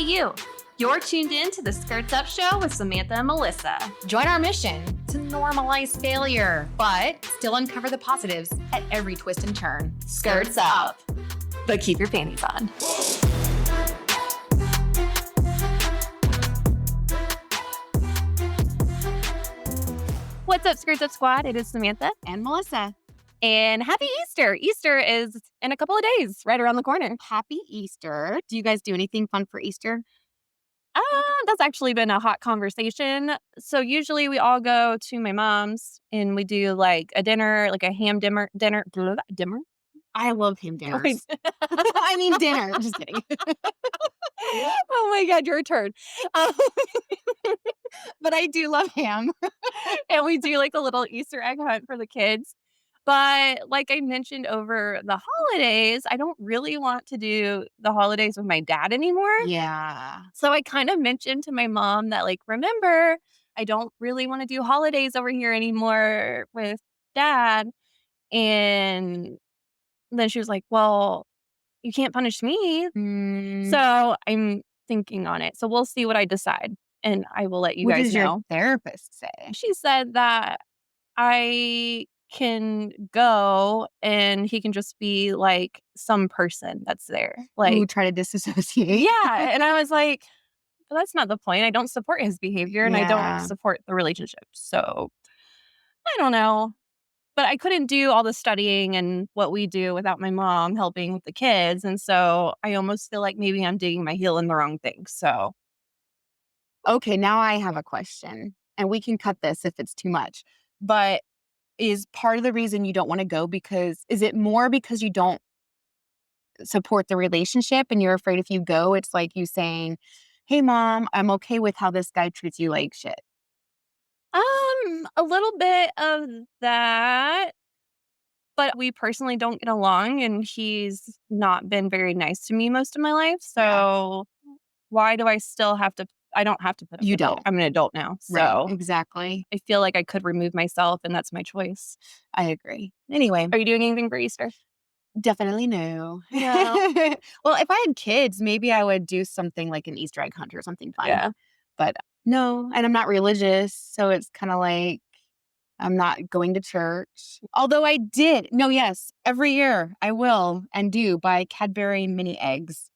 you. You're tuned in to the Skirts Up Show with Samantha and Melissa. Join our mission to normalize failure, but still uncover the positives at every twist and turn. Skirts up. But keep your panties on. What's up, Skirts Up Squad? It is Samantha And Melissa. and happy Easter. Easter is in a couple of days, right around the corner. Happy Easter. Do you guys do anything fun for Easter? That's actually been a hot conversation. So usually we all go to my mom's and we do like a dinner, like a ham dinner. I love ham dinners. I mean dinner. Just kidding. Oh my God, your turn. But I do love ham. And we do like a little Easter egg hunt for the kids. But like I mentioned over the holidays, I don't really want to do the holidays with my dad anymore. Yeah. So I kind of mentioned to my mom that, like, remember, I don't really want to do holidays over here anymore with dad. And then she was like, well, you can't punish me. So I'm thinking on it. So we'll see what I decide. And I will let you what guys does know. your therapist say? She said that I can go and he can just be like some person that's there. Like, Ooh, try to disassociate. yeah. And I was like, well, that's not the point. I don't support his behavior and I don't Yeah. support the relationship. So I don't know. But I couldn't do all the studying and what we do without my mom helping with the kids. And so I almost feel like maybe I'm digging my heel in the wrong thing. So Okay, now I have a question. And we can cut this if it's too much. But is part of the reason you don't want to go is it more because you don't support the relationship and you're afraid if you go, it's like you saying, hey, mom, I'm okay with how this guy treats you like shit? a little bit of that. But we personally don't get along and he's not been very nice to me most of my life. So why do I still have to? I don't have to put up You with it. don't. I'm an adult now. Right, So exactly. I feel like I could remove myself and that's my choice. I agree. Anyway, Are you doing anything for Easter? definitely no. No. Well, if I had kids, maybe I would do something like an Easter egg hunt or something fun. Yeah. But no, and I'm not religious. So it's kind of like I'm not going to church. Although I did. No, yes. Every year I will and do buy Cadbury mini eggs.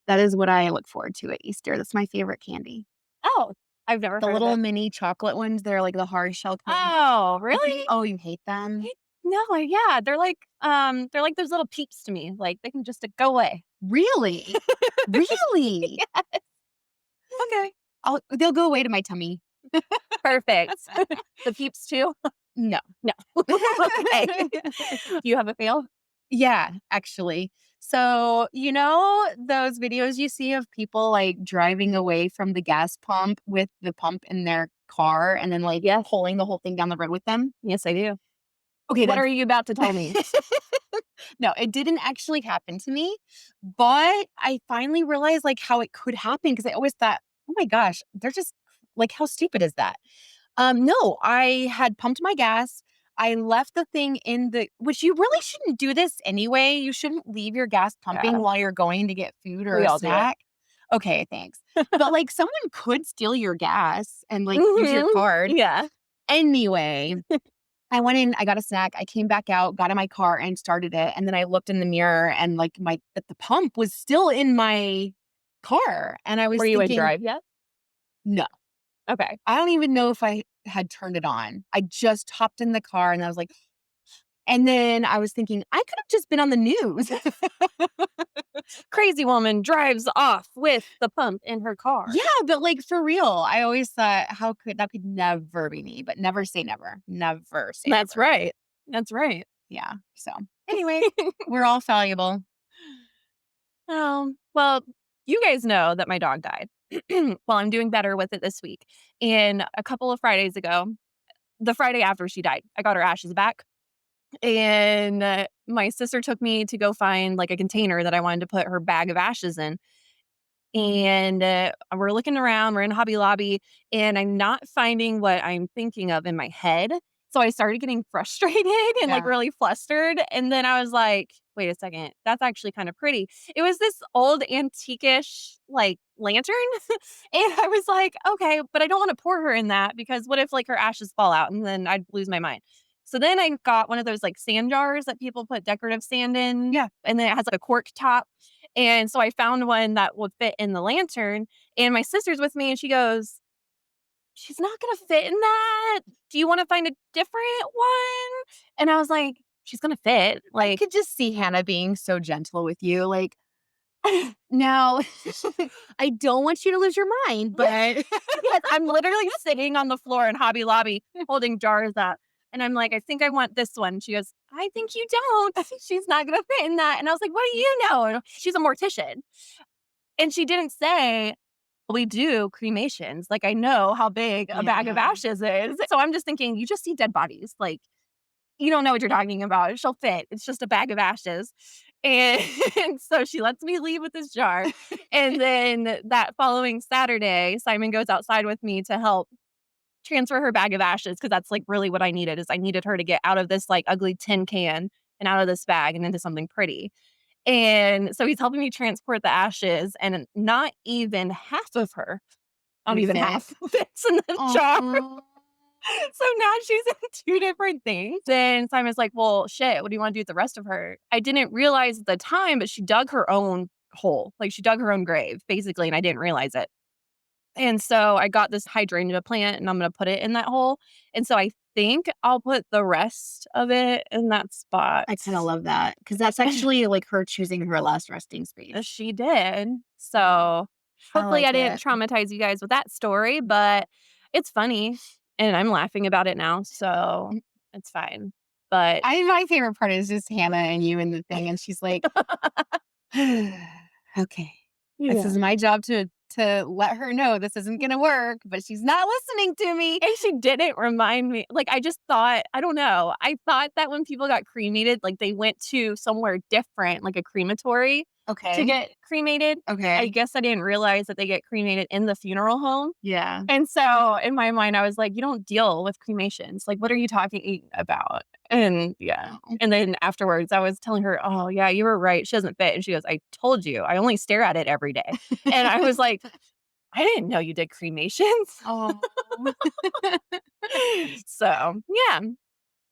That is what I look forward to at Easter. That's my favorite candy. Oh, I've never The heard little of it. mini chocolate ones, they're like the hard shell candy. Oh, really? Oh, you hate them? No, yeah. They're like those little peeps to me. Like they can just go away. Really? Really? Okay. They'll go away to my tummy. Perfect. The peeps too? No. No. Okay. Do you have a fail? Yeah, actually. So, you know, those videos you see of people like driving away from the gas pump with the pump in their car and then like pulling the whole thing down the road with them? Yes, I do. Okay, What are you about to tell me? No, it didn't actually happen to me, but I finally realized like how it could happen because I always thought, oh my gosh, they're just like, how stupid is that? No, I had pumped my gas. I left the thing which you really shouldn't do this anyway. You shouldn't leave your gas pumping while you're going to get food or We a all do it. snack. Okay, thanks. But like someone could steal your gas and like use your card. Yeah. Anyway, I went in, I got a snack, I came back out, got in my car and started it. And then I looked in the mirror and like the pump was still in my car. And I was Were you in thinking, drive yet? no. Okay. I don't even know if I had turned it on. I just hopped in the car and I was like, and then I was thinking, I could have just been on the news. Crazy woman drives off with the pump in her car. Yeah, but like for real, I always thought, that could never be me, but never say never. Never say That's never. right. That's right. Yeah. So anyway, we're all valuable. Well, you guys know that my dog died. Well, I'm doing better with it this week. And a couple of Fridays ago, the Friday after she died, I got her ashes back. And my sister took me to go find like a container that I wanted to put her bag of ashes in. And we're looking around, we're in Hobby Lobby, and I'm not finding what I'm thinking of in my head. So I started getting frustrated and like Yeah. really flustered. And then I was like, wait a second, that's actually kind of pretty. It was this old antique-ish, like, lantern, and I was like, "Okay, but I don't wanna pour her in that because what if, like, her ashes fall out and then I'd lose my mind." So then I got one of those, like, sand jars that people put decorative sand in, Yeah. and then it has, like, a cork top, and so I found one that would fit in the lantern, and my sister's with me, and she goes, "She's not gonna fit in that. Do you wanna find a different one?" And I was like, "She's gonna fit." I Like, could just see Hannah being so gentle with you. Like, now, I don't want you to lose your mind, but yes, I'm literally sitting on the floor in Hobby Lobby holding jars up, and I'm like, "I think I want this one." She goes, "I think you don't. She's not gonna fit in that." And I was like, "What do you know?" And she's a mortician, and she didn't say, "We do cremations." Like, I know how big a bag of yeah. ashes is. So I'm just thinking, "You just see dead bodies. Like, you don't know what you're talking about. She'll fit. It's just a bag of ashes." And so she lets me leave with this jar. And then that following Saturday, Simon goes outside with me to help transfer her bag of ashes because that's like really what I needed is I needed her to get out of this like ugly tin can and out of this bag and into something pretty. And so he's helping me transport the ashes and not even half of her, not Would even fit. half fits in the jar. Oh, So now she's in 2 different things. Then Simon's like, "Well, shit, what do you wanna do with the rest of her?" I didn't realize at the time, but she dug her own hole. Like, she dug her own grave, basically, and I didn't realize it. And so I got this hydrangea plant, and I'm gonna put it in that hole, and so I think I'll put the rest of it in that spot. I kind of love that because that's actually like her choosing her last resting space. She did. Mm, So, I hopefully like I didn't it. traumatize you guys with that story, but it's funny, and I'm laughing about it now, so it's fine. But My favorite part is just Hannah and you and the thing, and she's like, okay, this yeah. is my job to let her know this isn't gonna work, but she's not listening to me. And she didn't remind me. Like, I just thought I don't know. I thought that when people got cremated, like, they went to somewhere different, like a crematory to Okay. get cremated. I Okay. guess I didn't realize that they get cremated in the funeral home. Yeah. And so in my mind, I was like, "You don't deal with cremations. Like, what are you talking about?" And yeah. Oh. And then afterwards, I was telling her, "Oh, yeah, you were right. She doesn't fit." And she goes, "I told you. I only stare at it every day." And I was like, "I didn't know you did cremations." Oh. So, yeah.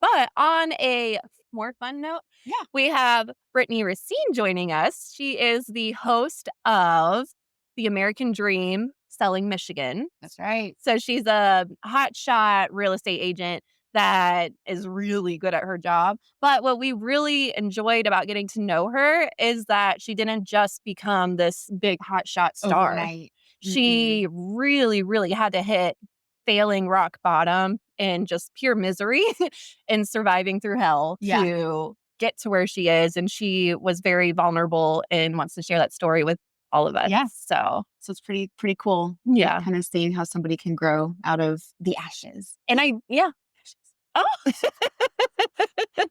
But on a more fun note, Yeah, we have Brittany Racine joining us. She is the host of The American Dream Selling Michigan. that's right. So she's a hotshot real estate agent that is really good at her job. But what we really enjoyed about getting to know her is that she didn't just become this big hotshot star. Overnight. Mm-mm. She really, really had to hit failing rock bottom and just pure misery and surviving through hell Yeah. to get to where she is. And she was very vulnerable and wants to share that story with all of us. Yeah. So, So it's pretty cool. Like yeah. kind of seeing how somebody can grow out of the ashes. And yeah. Oh,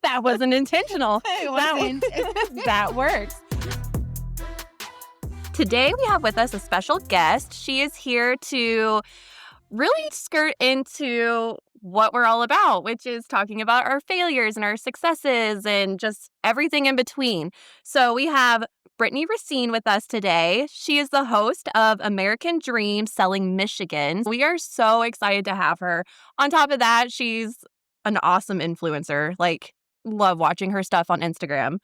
that wasn't intentional. It That wasn't. that works. Today we have with us a special guest. She is here to really skirt into what we're all about, which is talking about our failures and our successes and just everything in between. So we have Brittany Racine with us today. She is the host of American Dream Selling Michigan. We are so excited to have her. On top of that, she's an awesome influencer. Like, love watching her stuff on Instagram.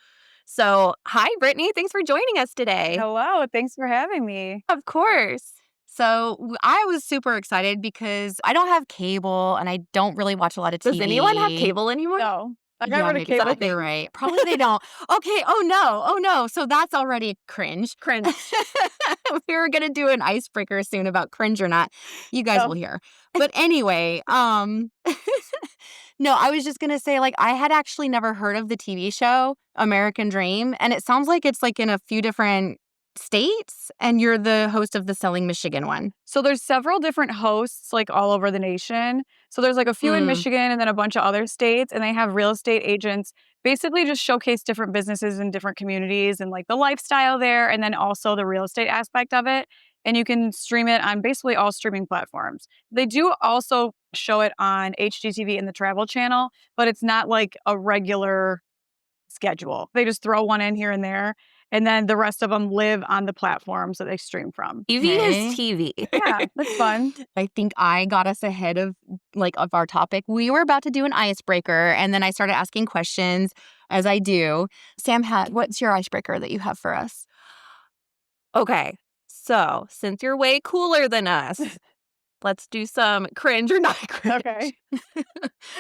So, hi, Brittany. Thanks for joining us today. Hello, thanks for having me. Of course. So I was super excited because I don't have cable and I don't really watch a lot of Does anyone have TV. cable anymore? No, I got Yeah, rid of maybe cable. you're right. Probably they don't. Okay. Oh no. Oh no. So that's already cringe. Cringe. We were gonna do an icebreaker soon about cringe or not. You guys Oh, will hear. But anyway, no, I was just gonna say, like, I had actually never heard of the TV show American Dream, and it sounds like it's like in a few different states, and you're the host of the Selling Michigan one. so there's several different hosts like all over the nation. So there's like a few in Mm, Michigan and then a bunch of other states, and they have real estate agents basically just showcase different businesses in different communities and like the lifestyle there, and then also the real estate aspect of it. And you can stream it on basically all streaming platforms. They do also show it on HGTV and the Travel Channel, but it's not like a regular schedule. They just throw one in here and there. And then the rest of them live on the platforms that they stream from. TV Okay. is TV. Yeah, that's fun. I think I got us ahead of our topic. We were about to do an icebreaker, and then I started asking questions as I do. Sam, what's your icebreaker that you have for us? Okay, so since you're way cooler than us, let's do some cringe or not cringe. Okay.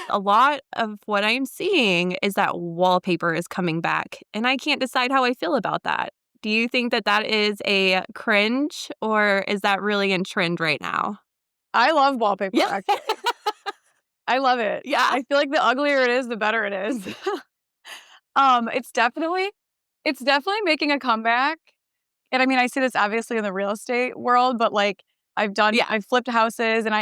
A lot of what I'm seeing is that wallpaper is coming back, and I can't decide how I feel about that. Do you think that that is a cringe, or is that really in trend right now? I love wallpaper. Yeah. Actually. I love it. Yeah. I feel like the uglier it is, the better it is. It's definitely making a comeback. And I mean, I see this obviously in the real estate world, but like I've flipped houses and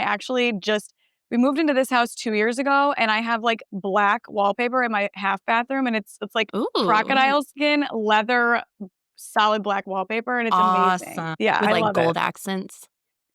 we moved into this house 2 years ago and I have like black wallpaper in my half bathroom and it's like Ooh. crocodile skin, leather, solid black wallpaper and it's amazing. Awesome. Yeah, With I like love gold it. accents.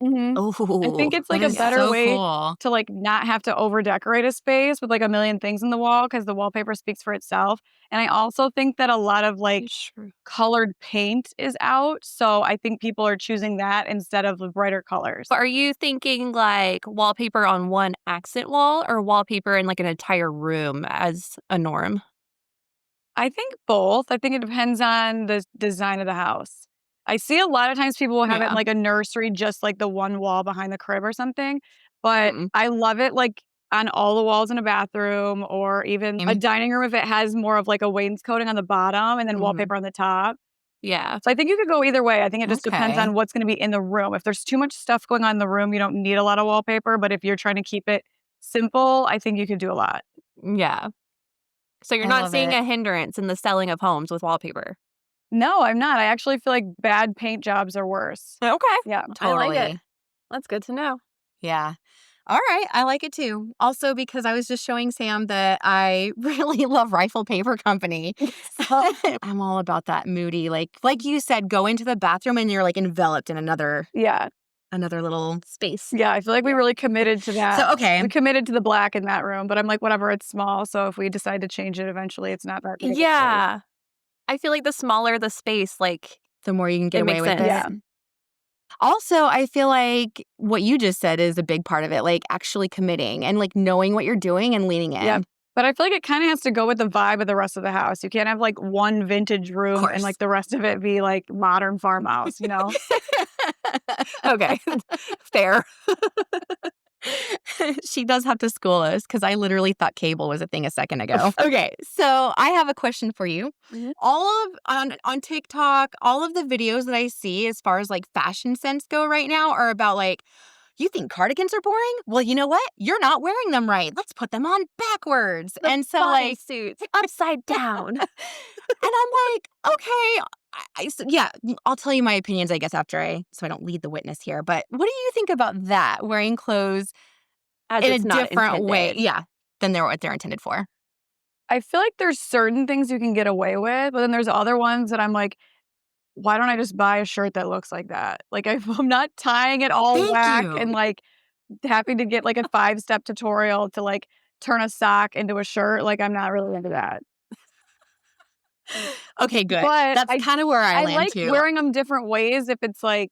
Mhm. I think Ooh, it's like That a is better so way cool. to like not have to over decorate a space with like a million things in the wall because the wallpaper speaks for itself. And I also think that a lot of like true. colored paint is out. So I think people are choosing that instead of the brighter colors. Are you thinking like wallpaper on one accent wall or wallpaper in like an entire room as a norm? I think both. I think it depends on the design of the house. I see a lot of times people will have it in Yeah. like a nursery, just like the one wall behind the crib or something. But Mm-mm. I love it like on all the walls in a bathroom or even a dining room if it has more of like a wainscoting on the bottom and then Mhm. wallpaper on the top. Yeah. So I think you could go either way. I think it just depends Okay. on what's going to be in the room. If there's too much stuff going on in the room, you don't need a lot of wallpaper. But if you're trying to keep it simple, I think you could do a lot. Yeah. So you're I not love seeing it. a hindrance in the selling of homes with wallpaper? No, I'm not. I actually feel like bad paint jobs are worse. Okay. Yeah. I like it. Totally. That's good to know. Yeah. All right. I like it too. Also, because I was just showing Sam that I really love Rifle Paper Company. I'm all about that moody, like you said, go into the bathroom and you're like enveloped in another Yeah. little space. Yeah. I feel like we really committed to that. So, okay. We committed to the black in that room, but I'm like, whatever, it's small. So if we decide to change it eventually, it's not that big of a space. Yeah. I feel like the smaller the space, like The more you can get it away makes with sense. it. Yeah. Also, I feel like what you just said is a big part of it, like actually committing and like knowing what you're doing and leaning in. Yep. But I feel like it kind of has to go with the vibe of the rest of the house. You can't have like one vintage room and course. like the rest of it be like modern farmhouse, you know? Okay. Fair. She does have to school us because I literally thought cable was a thing a second ago. Okay, so I have a question for you. Mhm. All of on TikTok, all of the videos that I see as far as like fashion sense go right now are about like, you think cardigans are boring? Well, you know what? You're not wearing them right. Let's put them on backwards. And so like suits upside down. and I'm like, okay, yeah, I'll tell you my opinions, I guess, so I don't lead the witness here. But what do you think about that? Wearing clothes As in it's a not different way, intended. yeah, than what they're intended for. I feel like there's certain things you can get away with, but then there's other ones that I'm like, why don't I just buy a shirt that looks like that? Like if I'm not tying it all Thank whack you. and like having to get like a 5-step tutorial to like turn a sock into a shirt, like I'm not really into that. Okay, good. But That's kind of where I I land like too. wearing them different ways if it's like,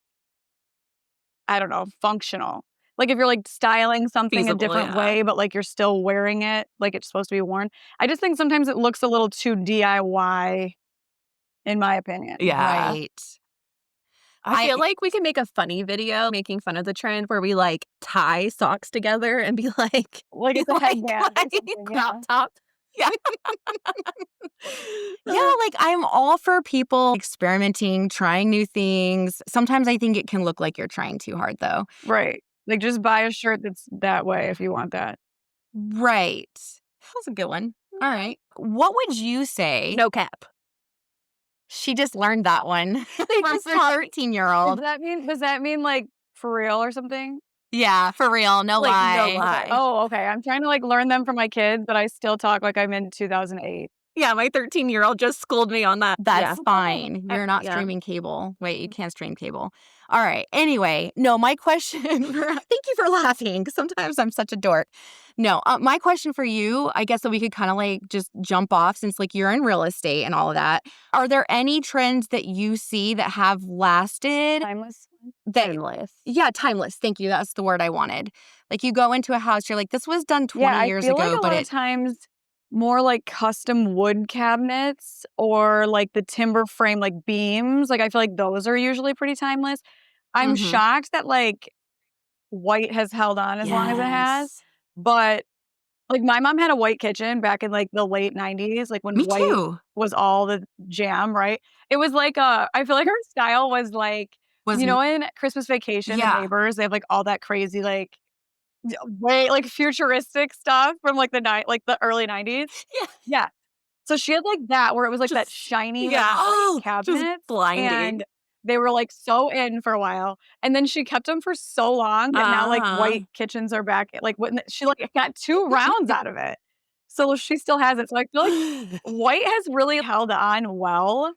I don't know, functional. Like if you're like styling something a Feasible, different yeah. way, but like you're still wearing it like it's supposed to be worn. I just think sometimes it looks a little too DIY, in my opinion. Yeah. Right. I feel like we can make a funny video making fun of the trend where we like tie socks together and be like, Like it's a like, headband or like something, yeah. crop top. Yeah. Yeah, like I'm all for people experimenting, trying new things. Sometimes I think it can look like you're trying too hard though. Right. Like just buy a shirt that's that way if you want that. Right. That was a good one. All right. What would you say? No cap. She just learned that one from just her 13-year-old. Does that mean like for real or something? Yeah, for real. No Like, no lie. lie. Oh, okay. I'm trying to like learn them for my kids, but I still talk like I'm in 2008. Yeah, my 13-year-old just schooled me on that. That's Yeah. fine. You're not Yeah. streaming cable. Wait, you can't stream cable. All right. Anyway, no, my question thank you for laughing because sometimes I'm such a dork. No, my question for you, I guess that we could kind of like just jump off since like you're in real estate and all of that. Are there any trends that you see that have lasted Timeless. that Timeless. yeah, timeless. Thank you. That's the word I wanted. Like you go into a house, you're like, this was done Yeah, 20 I years feel like ago, a but lot of it times more like custom wood cabinets or like the timber frame like beams. Like I feel like those are usually pretty timeless. I'm Mhm. shocked that like white has held on as long as it has. Yes. But like my mom had a white kitchen back in like the late 90s, like when Me white too. was all the jam, right? It was like I feel like her style was like, Was you know, in Christmas Vacation, the yeah. neighbors, they have like all that crazy like way like futuristic stuff from like like the early 90s. Yeah. Yeah. So she had like that where it was like that Just shiny like yeah. white Just cabinets blinding. and they were like so in for a while. And then she kept them for so long that now like Uh-huh. white kitchens are back. Like when she like got 2 rounds out of it. So she still has it. So I feel like white has really held on well.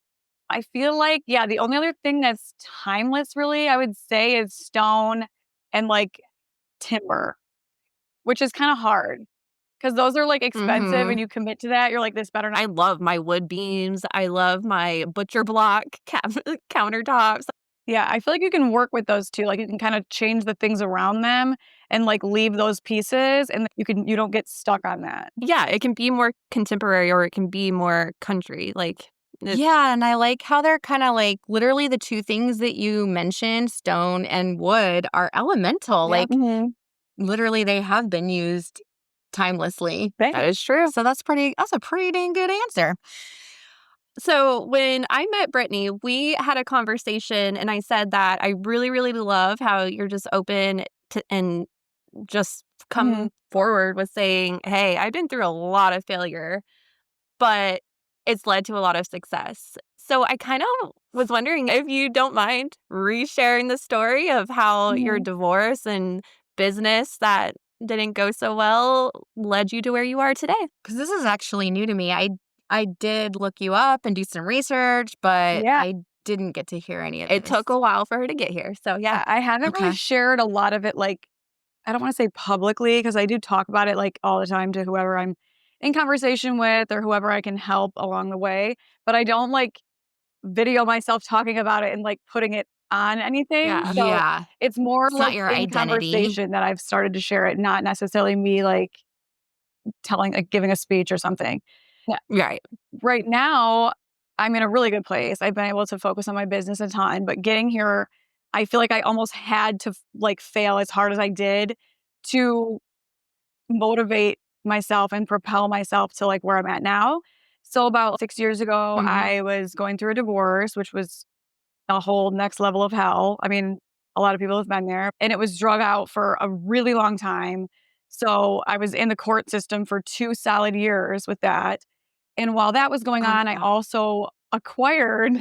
I feel like, yeah, the only other thing that's timeless really, I would say is stone and like timber, which is kind of hard because those are like expensive and Mhm. you commit to that. You're like, this better not. I love my wood beams. I love my butcher block countertops. Yeah, I feel like you can work with those too. Like you can kind of change the things around them and like leave those pieces and you don't get stuck on that. Yeah, it can be more contemporary or it can be more country. Like it's Yeah, and I like how they're kinda like literally the 2 things that you mentioned, stone and wood, are elemental. Yeah. Like, literally, they have been used timelessly. that is true. So that's a pretty dang good answer. So when I met Brittany, we had a conversation and I said that I really, really love how you're just open to and just Mhm. come forward with saying, "Hey, I've been through a lot of failure, but it's led to a lot of success." So I kind of was wondering if you don't mind resharing the story of how your Mhm. divorce and business that didn't go so well led you to where you are today. Because this is actually new to me. I did look you up and do some research, but Yeah. I didn't get to hear any of It this. took a while for her to get here. So yeah. I haven't really Okay. shared a lot of it like I don't want to say publicly because I do talk about it like all the time to whoever I'm in conversation with or whoever I can help along the way, but I don't like video myself talking about it and like putting it on anything. Yeah. So Yeah. it's more It's not like your in identity. conversation that I've started to share it, not necessarily me like telling like giving a speech or something. Yeah. Right. Right now, I'm in a really good place. I've been able to focus on my business a ton, but getting here, I feel like I almost had to like fail as hard as I did to motivate myself and propel myself to like where I'm at now. So about 6 years ago, Mhm. I was going through a divorce, which was a whole next level of hell. I mean, a lot of people have been there, and it was drug out for a really long time. So I was in the court system for 2 solid years with that. And while that was going Oh, on, I wow. also acquired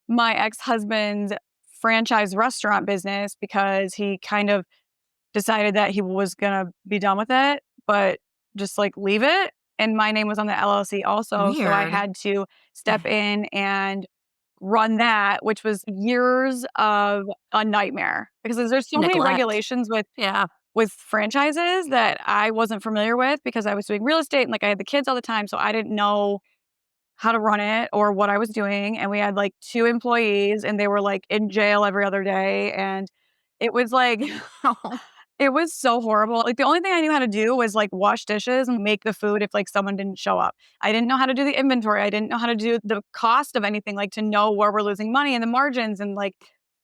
my ex-husband's franchise restaurant business because he kind of decided that he was gonna be done with it, but just, like, leave it, and my name was on the LLC also, so I Weird. had to step in and run that, which was years of a nightmare because there's so many Neglect. regulations Yeah. with franchises that I wasn't familiar with because I was doing real estate and, like, I had the kids all the time, so I didn't know how to run it or what I was doing, and we had, like, 2 employees, and they were, like, in jail every other day, and it was, like it was so horrible. Like, the only thing I knew how to do was, like, wash dishes and make the food if, like, someone didn't show up. I didn't know how to do the inventory. I didn't know how to do the cost of anything, like, to know where we're losing money and the margins and, like,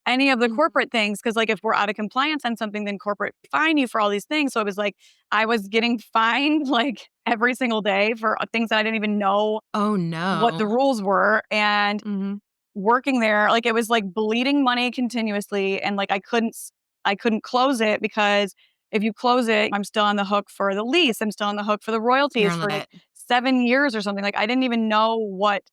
any of the Mhm. corporate things. Because like, if we're out of compliance on something, then corporate fine you for all these things. So it was like, I was getting fined, like, every single day for, things that I didn't even know Oh, what the no. rules were, and Mhm. working there, like, it was, like, bleeding money continuously, and, like, I couldn't close it because if you close it, I'm still on the hook for the lease, I'm still on the hook for the You're royalties on for, like, it. 7 years or something, like, I didn't even know what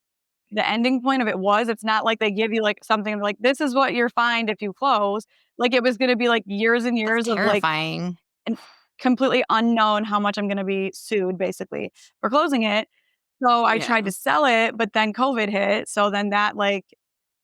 the ending point of it was. It's not like they give you, like, something like, "This is what you're fined if you close." Like, it was gonna be, like, years and That's years of, like, terrifying. and completely unknown how much I'm gonna be sued basically for closing it. So I Yeah. tried to sell it, but then COVID hit. So then that like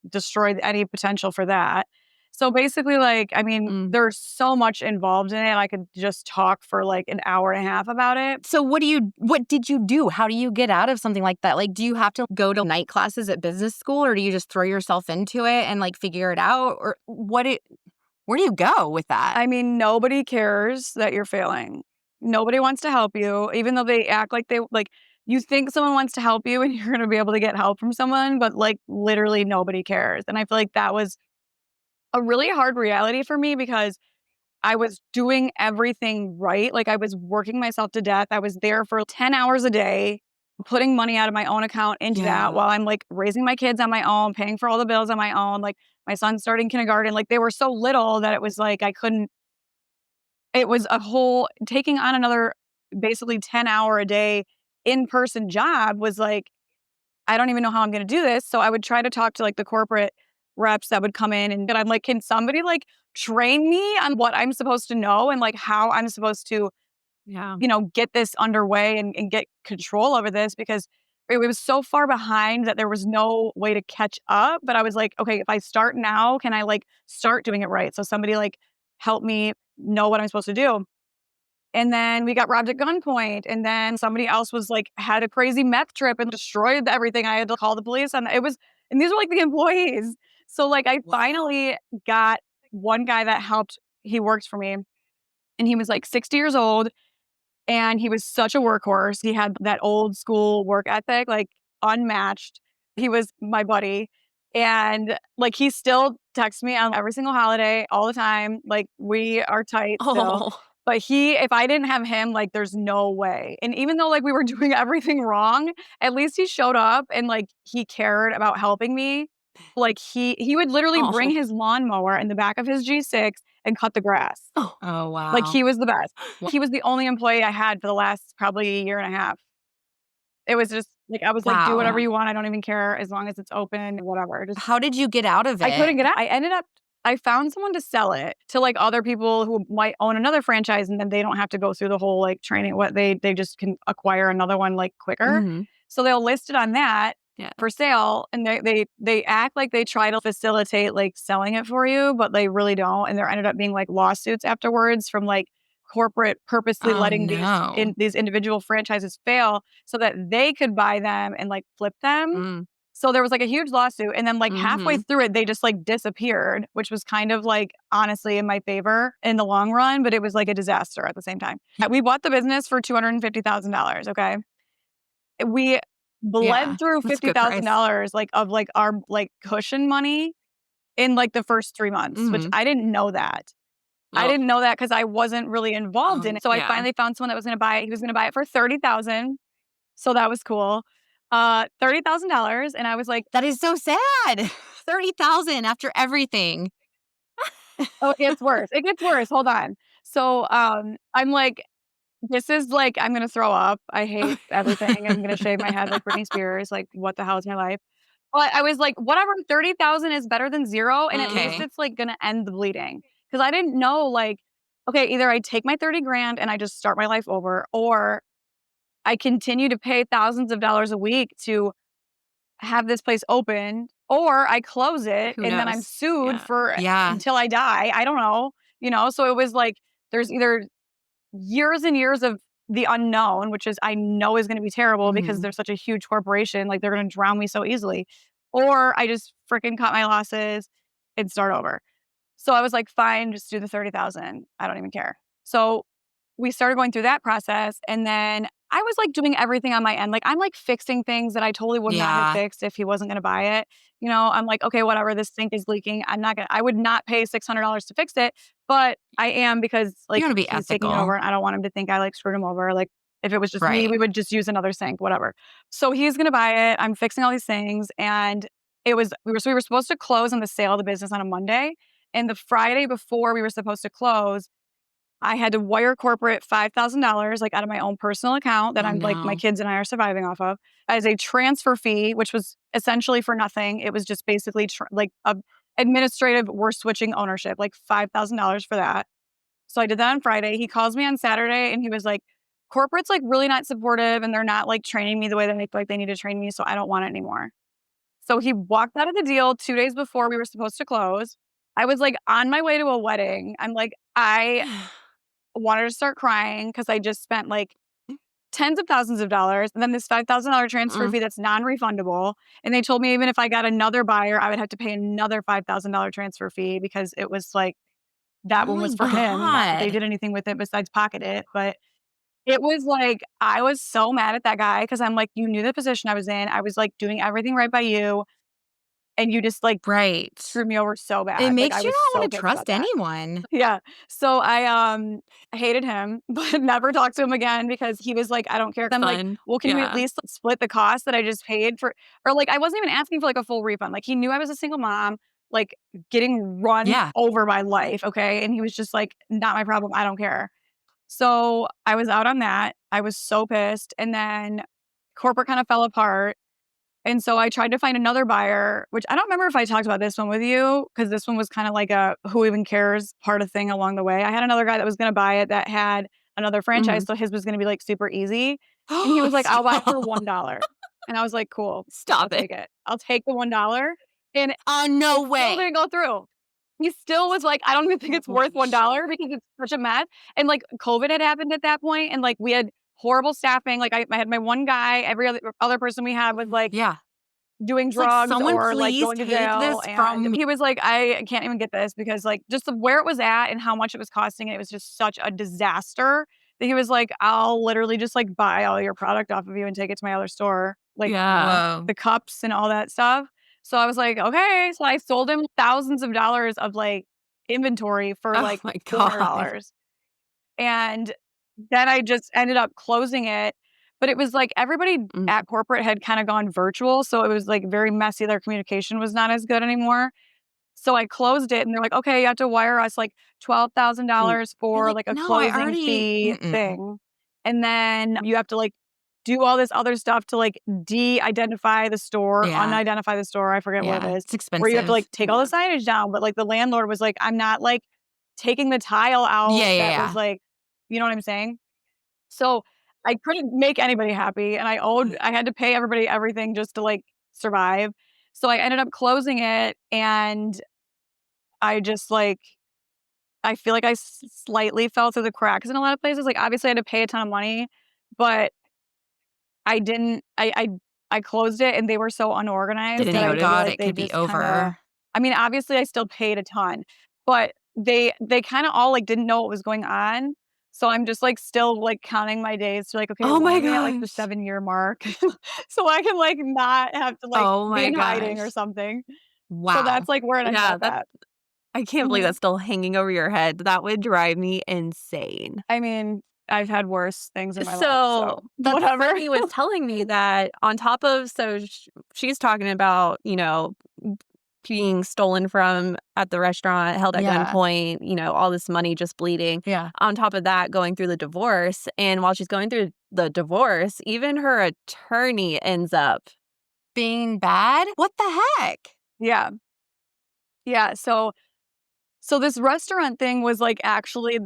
destroyed any potential for that. So basically, like, I mean, Mm. there's so much involved in it. I could just talk for like an hour and a half about it. So what did you do? How do you get out of something like that? Like, do you have to go to night classes at business school, or do you just throw yourself into it and like figure it out? Or where do you go with that? I mean, nobody cares that you're failing. Nobody wants to help you, even though they act like you think someone wants to help you and you're going to be able to get help from someone, but like literally nobody cares. And I feel like that was a really hard reality for me because I was doing everything right. Like I was working myself to death. I was there for 10 hours a day, putting money out of my own account into that Yeah. while I'm like raising my kids on my own, paying for all the bills on my own. Like my son's starting kindergarten. Like they were so little that it was like I couldn't, it was a whole taking on another basically 10-hour a day in-person job was like, I don't even know how I'm gonna do this. So I would try to talk to like the corporate reps that would come in and I'm like, can somebody like train me on what I'm supposed to know and like how I'm supposed to, Yeah. get this underway and get control over this because it was so far behind that there was no way to catch up. But I was like, okay, if I start now, can I like start doing it right? So somebody like help me know what I'm supposed to do. And then we got robbed at gunpoint. And then somebody else was like, had a crazy meth trip and destroyed everything. I had to call the police on it was, and these were like the employees. So like I Wow. finally got one guy that helped. He worked for me and he was like 60 years old and he was such a workhorse. He had that old school work ethic, like unmatched. He was my buddy. And like he still texts me on every single holiday all the time. Like we are tight still. Oh. But if I didn't have him, like there's no way. And even though like we were doing everything wrong, at least he showed up and like he cared about helping me. Like he would literally bring Oh. his lawnmower in the back of his G6 and cut the grass. Oh. Oh, Like, wow. he was the best. He was the only employee I had for the last probably year and a half. It was just like, I was like, "Do whatever Wow. you want, I don't even care as long as it's open, whatever." Just How did you get out of I it? couldn't get out. I found someone to sell it to, like, other people who might own another franchise, and then they don't have to go through the whole, like, training. What they just can acquire another one, like, quicker. Mhm. So they'll list it on that Yeah. for sale, and they act like they try to facilitate, like, selling it for you, but they really don't, and there ended up being, like, lawsuits afterwards from, like, corporate purposely Oh, letting no. these individual franchises fail so that they could buy them and, like, flip them. Mm. So there was, like, a huge lawsuit, and then, like, halfway Mhm. through it, they just, like, disappeared, which was kind of, like, honestly in my favor in the long run, but it was, like, a disaster at the same time. We bought the business for $250,000, okay? We Yeah. bled through That's a good price. $50,000, like, of, like, our, like, cushion money in, like, the first 3 months, which Mhm. I didn't know that. I Oh. didn't know that because I wasn't really involved in Oh, it. So I Yeah. finally found someone that was gonna buy it. He was gonna buy it for 30,000, so that was cool. $30,000, and I was like, that is so sad. 30,000 after everything. "Oh, it gets worse. It gets worse. Hold on." So, I'm like, "This is like I'm gonna throw up. I hate everything. I'm gonna shave my head like Britney Spears. Like, what the hell is my life?" But I was like, "Whatever, 30,000 is better than 0, and at least Okay. it's, like, gonna end the bleeding." Because I didn't know, like, okay, either I take my 30 grand and I just start my life over, or I continue to pay thousands of dollars a week to have this place open, or I close it Who and then I'm knows? sued Yeah. for Yeah. until I die. I don't know, So it was like there's either years and years of the unknown, which is I know is gonna be terrible because Mhm. they're such a huge corporation, like, they're gonna drown me so easily, or I just freaking cut my losses and start over. So I was like, "Fine, just do the 30,000. I don't even care." So we started going through that process, and then I was, like, doing everything on my end. Like, I'm, like, fixing things that I totally would not have Yeah. fixed if he wasn't gonna buy it. I'm like, "Okay, whatever, this sink is leaking. I would not pay $600 to fix it, but I am because, You like, wanna be he's taking it over, ethical. and I don't want him to think I, like, screwed him over. Like, if it was just me, Right. we would just use another sink, whatever." So he's gonna buy it. I'm fixing all these things, and we were supposed to close on the sale of the business on a Monday, and the Friday before we were supposed to close, I had to wire corporate $5,000, like, out of my own personal account that Oh, I'm like, my no. kids and I are surviving off of, as a transfer fee, which was essentially for nothing. It was just basically like a administrative, we're switching ownership, like $5,000 for that. So I did that on Friday. He calls me on Saturday and he was like, corporate's like really not supportive and they're not like training me the way that I feel like they need to train me. So I don't want it anymore. So he walked out of the deal 2 days before we were supposed to close. I was like on my way to a wedding. I'm like, I wanted to start crying because I just spent like tens of thousands of dollars and then this $5,000 transfer Mm. fee that's non-refundable. And they told me even if I got another buyer, I would have to pay another $5,000 transfer fee because it was like that Oh one my was for him. Not that they God. did anything with it besides pocket it, but it was like I was so mad at that guy because I'm like, you knew the position I was in. I was like doing everything right by you, and you just like Right. screwed me over so It bad. Like I makes you was not so want to pissed about trust that. anyone. Yeah. So I hated him, but never talked to him again because he was like, I don't care. 'Cause I'm like, Fun. well, can we at Yeah. least split the cost that I just paid for? Or like I wasn't even asking for like a full refund. Like he knew I was a single mom, like getting run Yeah. over by life. Okay. And he was just like, not my problem. I don't care. So I was out on that. I was so pissed. And then corporate kind of fell apart. And so I tried to find another buyer, which I don't remember if I talked about this one with you, because this one was kind of like a who even cares part of thing along the way. I had another guy that was going to buy it that had another franchise. Mhm. So his was going to be like super easy. And he was like, I'll buy it for $1. And I was like, cool, I'll Stop it. take it. I'll take the $1. And Oh, no it still way. didn't go through. He still was like, I don't even think it's Holy worth $1 because it's such a mess. And like COVID had happened at that point, and like we had horrible staffing. Like I had my one guy, every other person we had was like Yeah. doing It's like, drugs someone or like please going to take jail. this And from me. he was like, I can't even get this because like just where it was at and how much it was costing. It was just such a disaster that he was like, I'll literally just like buy all your product off of you and take it to my other store. Like Yeah. Whoa. the cups and all that stuff. So I was like, okay. So I sold him thousands of dollars of like inventory for Oh like my God. $400. And then I just ended up closing it. But it was like everybody Mm. at corporate had kind of gone virtual. So it was like very messy. Their communication was not as good anymore. So I closed it and they're like, okay, you have to wire us like Mm. $12,000 You're for like, like a no, I closing already. fee Mm-mm. thing. And then you have to like do all this other stuff to like de-identify the store, Yeah. unidentify the store. I forget what it Yeah. is, It's where you have to expensive. like take all Yeah. the signage down. But like the landlord was like, I'm not like taking the tile out Yeah. Yeah. that was Yeah. like, you know what I'm saying? So I couldn't make anybody happy and I had to pay everybody everything just to like survive. So I ended up closing it and I just like I feel like I slightly fell through the cracks in a lot of places. Like obviously I had to pay a ton of money, but I didn't I closed it and they were so unorganized Didn't that know I Thank to. feel God like it they could be just kind of over. I mean, obviously I still paid a ton, but they kind of all like didn't know what was going on. So I'm just like still like counting my days to like, okay, Oh when my are we at like the gosh. 7-year mark? So I can like not have to like Oh be my in hiding or gosh. something. So Wow. that's like where it ended Yeah, up at. I can't believe Mhm. that's still hanging over your head. That would drive me insane. I mean, I've had worse things in my life, so So, whatever. Brittany was telling me that on top of she's talking about, being stolen from at the restaurant, held at Yeah. gunpoint, all this money just bleeding. Yeah. On top of that, going through the divorce. And while she's going through the divorce, even her attorney ends up. Being bad? What the heck? Yeah. Yeah, so this restaurant thing was, like, actually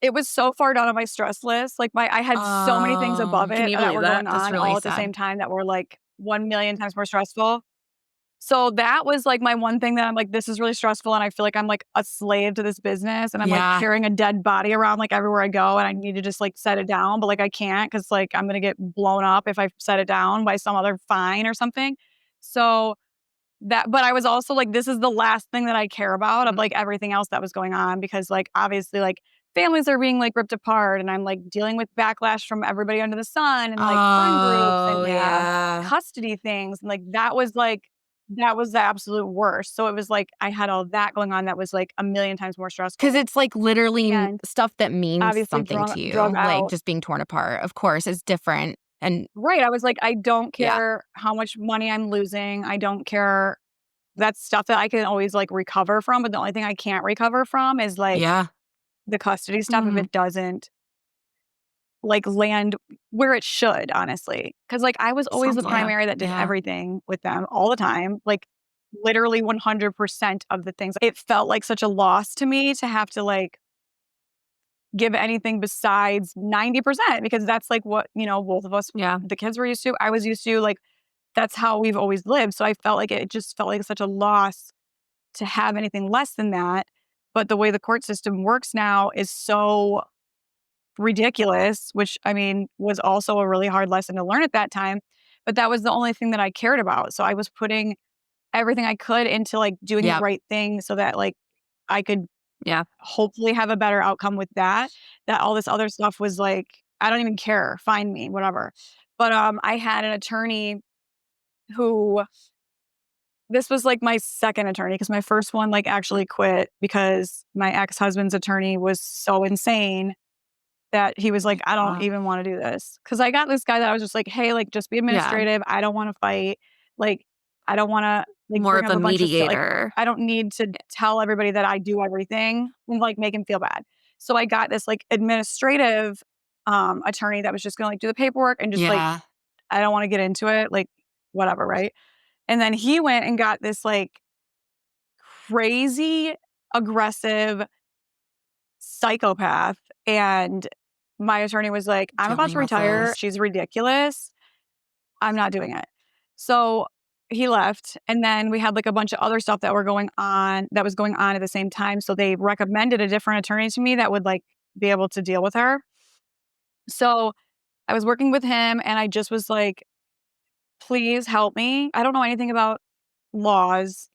it was so far down on my stress list, like, I had so many things Oh, above Can it you that believe were that? going that's on really all at the sad. same time that were, like, 1,000,000 times more stressful. So that was, like, my one thing that I'm like, "This is really stressful," and I feel like I'm, like, a slave to this business, and I'm, like, Yeah. carrying a dead body around, like, everywhere I go, and I need to just, like, set it down, but, like, I can't because like, I'm gonna get blown up if I set it down by some other fine or something. So but I was also like, this is the last thing that I care about of like everything else that was going on because like obviously like families are being like ripped apart and I'm like dealing with backlash from everybody under the sun and like friend groups Oh, and yeah. custody things and that was the absolute worst. So it was like I had all that going on that was like a million times more Because stressful. it's like literally And stuff that means obviously something to drug you, like out. just being torn apart. Of course, it's different. And Right. I was like, I don't yeah. care how much money I'm losing. I don't care. That's stuff that I can always, like, recover from, but the only thing I can't recover from is, like, Yeah. the custody stuff if Mhm. it doesn't, like, land where it should, honestly. Because like, I was always the Sounds like. Yeah. primary that did Yeah. everything with them all the time, like, literally 100% of the things. It felt like such a loss to me to have to, like, give anything besides 90% because that's like what, both of us, the kids were used to. I was used to, like, that's how we've always lived. So I felt like it just felt like such a loss to have anything less than that. But the way the court system works now is so ridiculous, which I mean was also a really hard lesson to learn at that time. But that was the only thing that I cared about. So I was putting everything I could into like doing the right thing so that like I could hopefully have a better outcome with that. That all this other stuff was like, I don't even care. Find me, whatever. But I had an attorney who this was like my second attorney because my first one like actually quit because my ex-husband's attorney was so insane that he was like, I don't even want to do this. Cause I got this guy that I was just like, hey, like just be administrative. I don't want to fight. Like, I don't want to like More bring of up a a bunch of stuff. Like, mediator. I don't need to tell everybody that I do everything and like make him feel bad. So I got this like administrative attorney that was just gonna like do the paperwork and just like, I don't want to get into it. Like, whatever, right? And then he went and got this like crazy aggressive psychopath. And my attorney was like, I'm about to retire. She's ridiculous. I'm not doing it. So he left. And then we had like a bunch of other stuff that was going on at the same time. So they recommended a different attorney to me that would like be able to deal with her. So I was working with him and I just was like, please help me. I don't know anything about laws.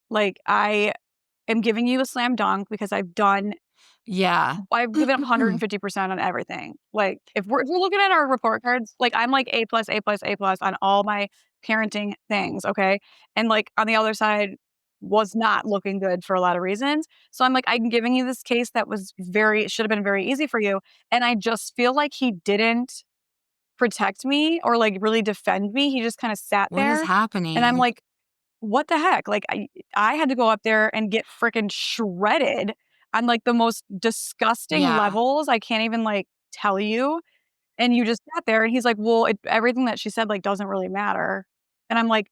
Like I am giving you a slam dunk because I've given up 150% on everything. Like if we're looking at our report cards, like I'm like A plus, A plus, A plus on all my parenting things. Okay. And like on the other side was not looking good for a lot of reasons. So I'm like, I'm giving you this case that should have been very easy for you. And I just feel like he didn't protect me or like really defend me. He just kind of sat there. What is happening? And I'm like, what the heck? Like I had to go up there and get freaking shredded on like the most disgusting levels. I can't even like tell you. And you just sat there and he's like, well, everything that she said like doesn't really matter. And I'm like,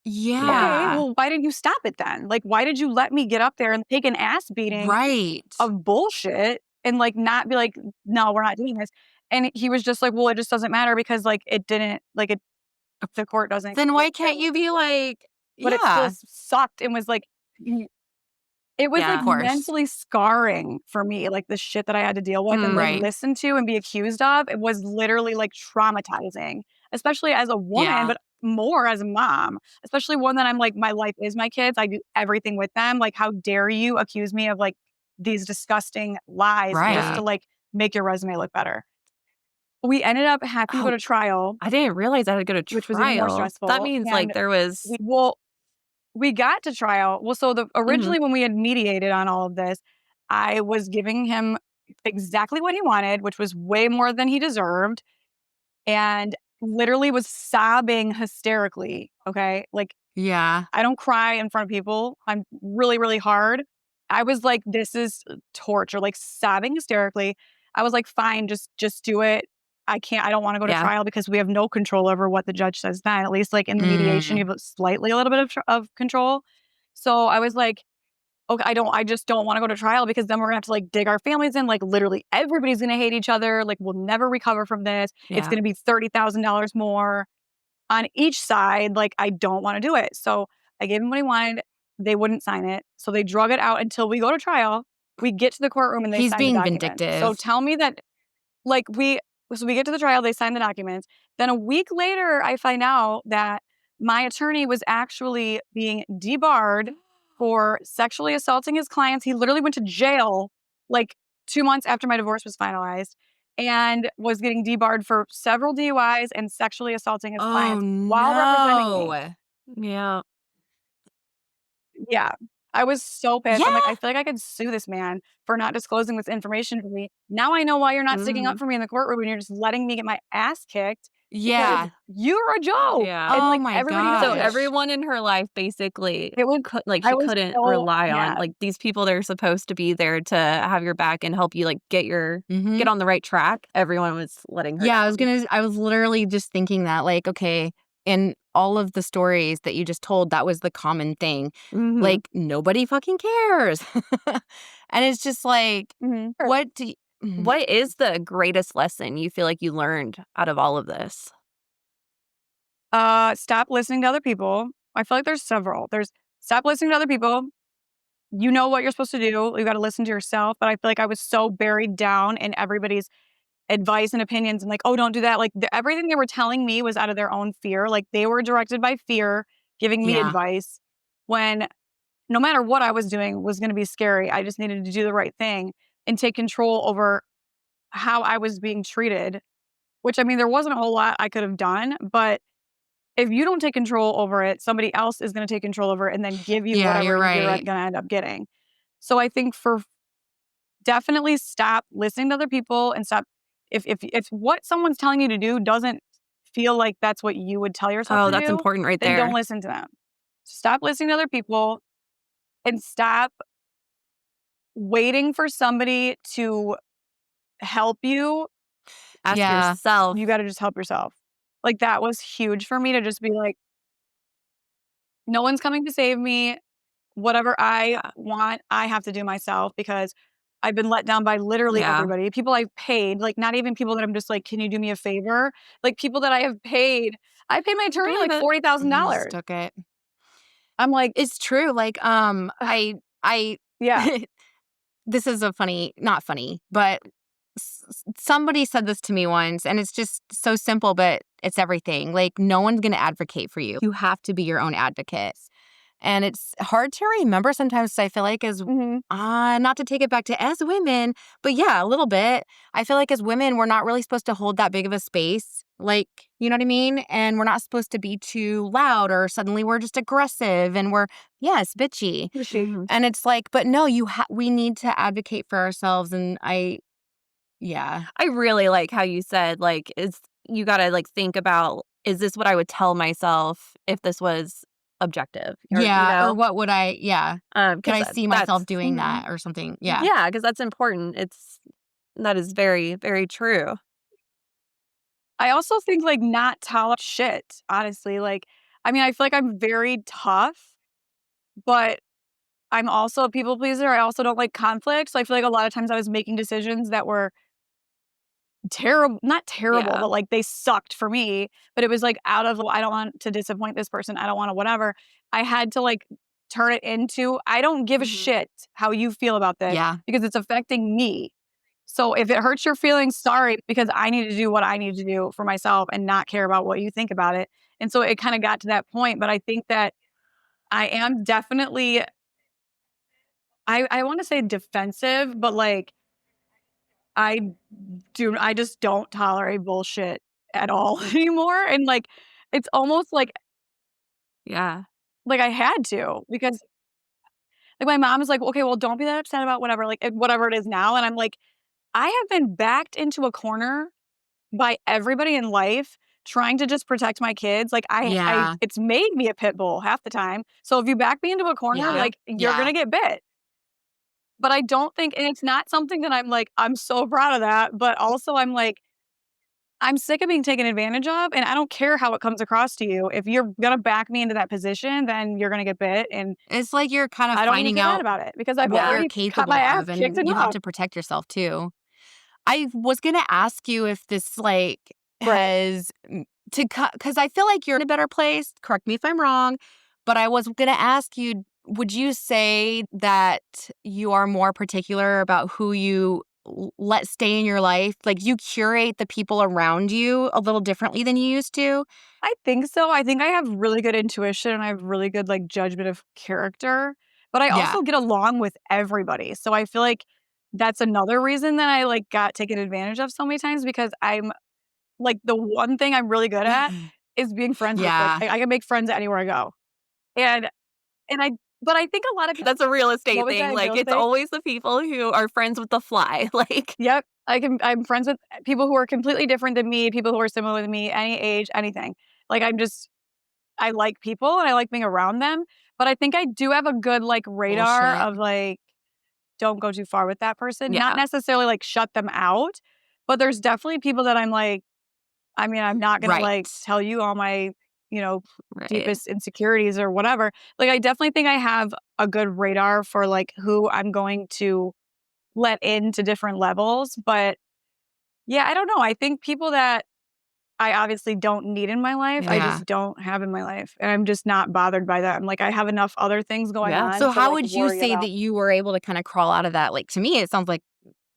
okay, well, why didn't you stop it then? Like, why did you let me get up there and take an ass beating of bullshit and like not be like, no, we're not doing this. And he was just like, well, it just doesn't matter because like it didn't like it the court doesn't. Then why can't you be like, but it still sucked and was like, it was like mentally scarring for me, like the shit that I had to deal with and like listen to and be accused of. It was literally like traumatizing, especially as a woman, but more as a mom, especially one that I'm like, my life is my kids. I do everything with them. Like, how dare you accuse me of like these disgusting lies just to like make your resume look better. We ended up having to go to trial. I didn't realize I had to go to trial. Which was even more stressful. That means like there was... We got to trial. Well, so originally when we had mediated on all of this, I was giving him exactly what he wanted, which was way more than he deserved, and literally was sobbing hysterically. Okay. Like, I don't cry in front of people. I'm really, really hard. I was like, this is torture, like sobbing hysterically. I was like, fine, just do it. I don't want to go to trial because we have no control over what the judge says then. At least like in the mediation, you have a little bit of control. So I was like, okay, I just don't want to go to trial because then we're gonna have to like dig our families in. Like literally everybody's gonna hate each other. Like we'll never recover from this. It's gonna be $30,000 more on each side. Like I don't want to do it. So I gave him what he wanted. They wouldn't sign it. So they drug it out until we go to trial. We get to the courtroom and they sign the document. Vindictive. So tell me that like so we get to the trial, they sign the documents. Then a week later, I find out that my attorney was actually being debarred for sexually assaulting his clients. He literally went to jail like 2 months after my divorce was finalized and was getting debarred for several DUIs and sexually assaulting his clients while representing me. Yeah. I was so pissed. I'm like, I feel like I could sue this man for not disclosing this information to me. Now I know why you're not sticking up for me in the courtroom and you're just letting me get my ass kicked. You're a joke. Yeah. And, Oh like, my everybody gosh. So everyone in her life basically It was like I she was couldn't so rely on mad. like these people that are supposed to be there to have your back and help you like get on the right track. Everyone was letting her down. I was literally just thinking that like, okay, in all of the stories that you just told, that was the common thing. Like nobody fucking cares. And it's just like, What is the greatest lesson you feel like you learned out of all of this? Stop listening to other people. I feel like there's several. There's stop listening to other people. You know what you're supposed to do. You got to listen to yourself. But I feel like I was so buried down in everybody's advice and opinions and like, oh, don't do that. Like everything they were telling me was out of their own fear. Like they were directed by fear, giving me Yeah. advice when no matter what I was doing was going to be scary. I just needed to do the right thing and take control over how I was being treated, which I mean, there wasn't a whole lot I could have done, but if you don't take control over it, somebody else is going to take control over it and then give you Yeah, whatever you're you're going right. to end up getting. So I think for definitely stop listening to other people and stop if what someone's telling you to do doesn't feel like that's what you would tell yourself Oh, to that's do, important right then don't there. listen to them. Stop listening to other people and stop waiting for somebody to help you. Ask Yeah. yourself. You got to just help yourself. Like that was huge for me to just be like, no one's coming to save me. Whatever I want, I have to do myself because I've been let down by literally Yeah. everybody. People I've paid, like not even people that I'm just like, can you do me a favor? Like people that I have paid. I paid my I attorney believe like it. And you $40,000. stuck it. I'm like, It's true. Like, I yeah, this is a funny, not funny, but somebody said this to me once, and it's just so simple, but it's everything. Like, no one's going to advocate for you. You have to be your own advocate. And it's hard to remember sometimes 'cause I feel like as hmm not to take it back to as women, but yeah, a little bit. I feel like as women, we're not really supposed to hold that big of a space. Like, you know what I mean? And we're not supposed to be too loud or suddenly we're just aggressive and we're, yes, bitchy. she. And it's like, but no, we need to advocate for ourselves. And yeah. I really like how you said, like, is you gotta, like, think about, is this what I would tell myself if this was objective? Or, Yeah. Or what would could because I see myself that's doing Mhm. that or something? Yeah. yeah, because that's important. That is very, very true. I also think like not tolerate shit, honestly. Like, I mean, I feel like I'm very tough, but I'm also a people pleaser. I also don't like conflict. So I feel like a lot of times I was making decisions that were terrible, not terrible, Yeah. but like they sucked for me. But it was like out of, "Well, I don't want to disappoint this person. I don't want to whatever." I had to like turn it into, I don't give a Mhm. shit how you feel about this Yeah. because it's affecting me. So if it hurts your feelings, sorry, because I need to do what I need to do for myself and not care about what you think about it. And so it kind of got to that point. But I think that I am definitely, I want to say defensive, but like I I just don't tolerate bullshit at all anymore, and, like, it's almost Yeah. like I had to because, like, my mom is like, "Okay, well, don't be that upset about whatever, like, whatever it is now," and I'm like, "I have been backed into a corner by everybody in life trying to just protect my kids, like, I Yeah. it's made me a pit bull half the time, so if you back me into a corner, Yeah. Yeah. like, you're Yeah. gonna get bit." But I don't think, and it's not something that I'm like, I'm so proud of that, but also I'm like, I'm sick of being taken advantage of, and I don't care how it comes across to you. If you're gonna back me into that position, then you're gonna get bit, and It's like you're kind of I don't even finding feel bad out about it because I've what Yeah. you're already got capable my ass of, kicked and you have enough. to protect yourself too. I was gonna ask you if this like Right. has because I feel like you're in a better place. Correct me if I'm wrong, but I was gonna ask you, would you say that you are more particular about who you let stay in your life? Like you curate the people around you a little differently than you used to? I think so. I think I have really good intuition and I have really good like judgment of character, but I Yeah. also get along with everybody. So I feel like that's another reason that I like got taken advantage of so many times because I'm like the one thing I'm really good at is being friends with like Yeah. I can make friends anywhere I go. And and I but I think a lot of people. That's a real What estate was thing. that in Like, real it's estate? always the people who are friends with the fly. Like, Yep. I'm friends with people who are completely different than me, people who are similar to me, any age, anything. Like I like people and I like being around them, but I think I do have a good like radar Bullshit. of like don't go too far with that person. Not yeah. necessarily like shut them out, but there's definitely people that I'm like, I mean, I'm not gonna Right. like tell you all my, you know, Right. deepest insecurities or whatever. Like I definitely think I have a good radar for like who I'm going to let into different levels. But yeah, I don't know. I think people that I obviously don't need in my life, I Yeah. just don't have in my life. And I'm just not bothered by that. I'm like, I have enough other things going Yeah. on So to how like would you worry say about. that you were able to kind of crawl out of that? Like to me, it sounds like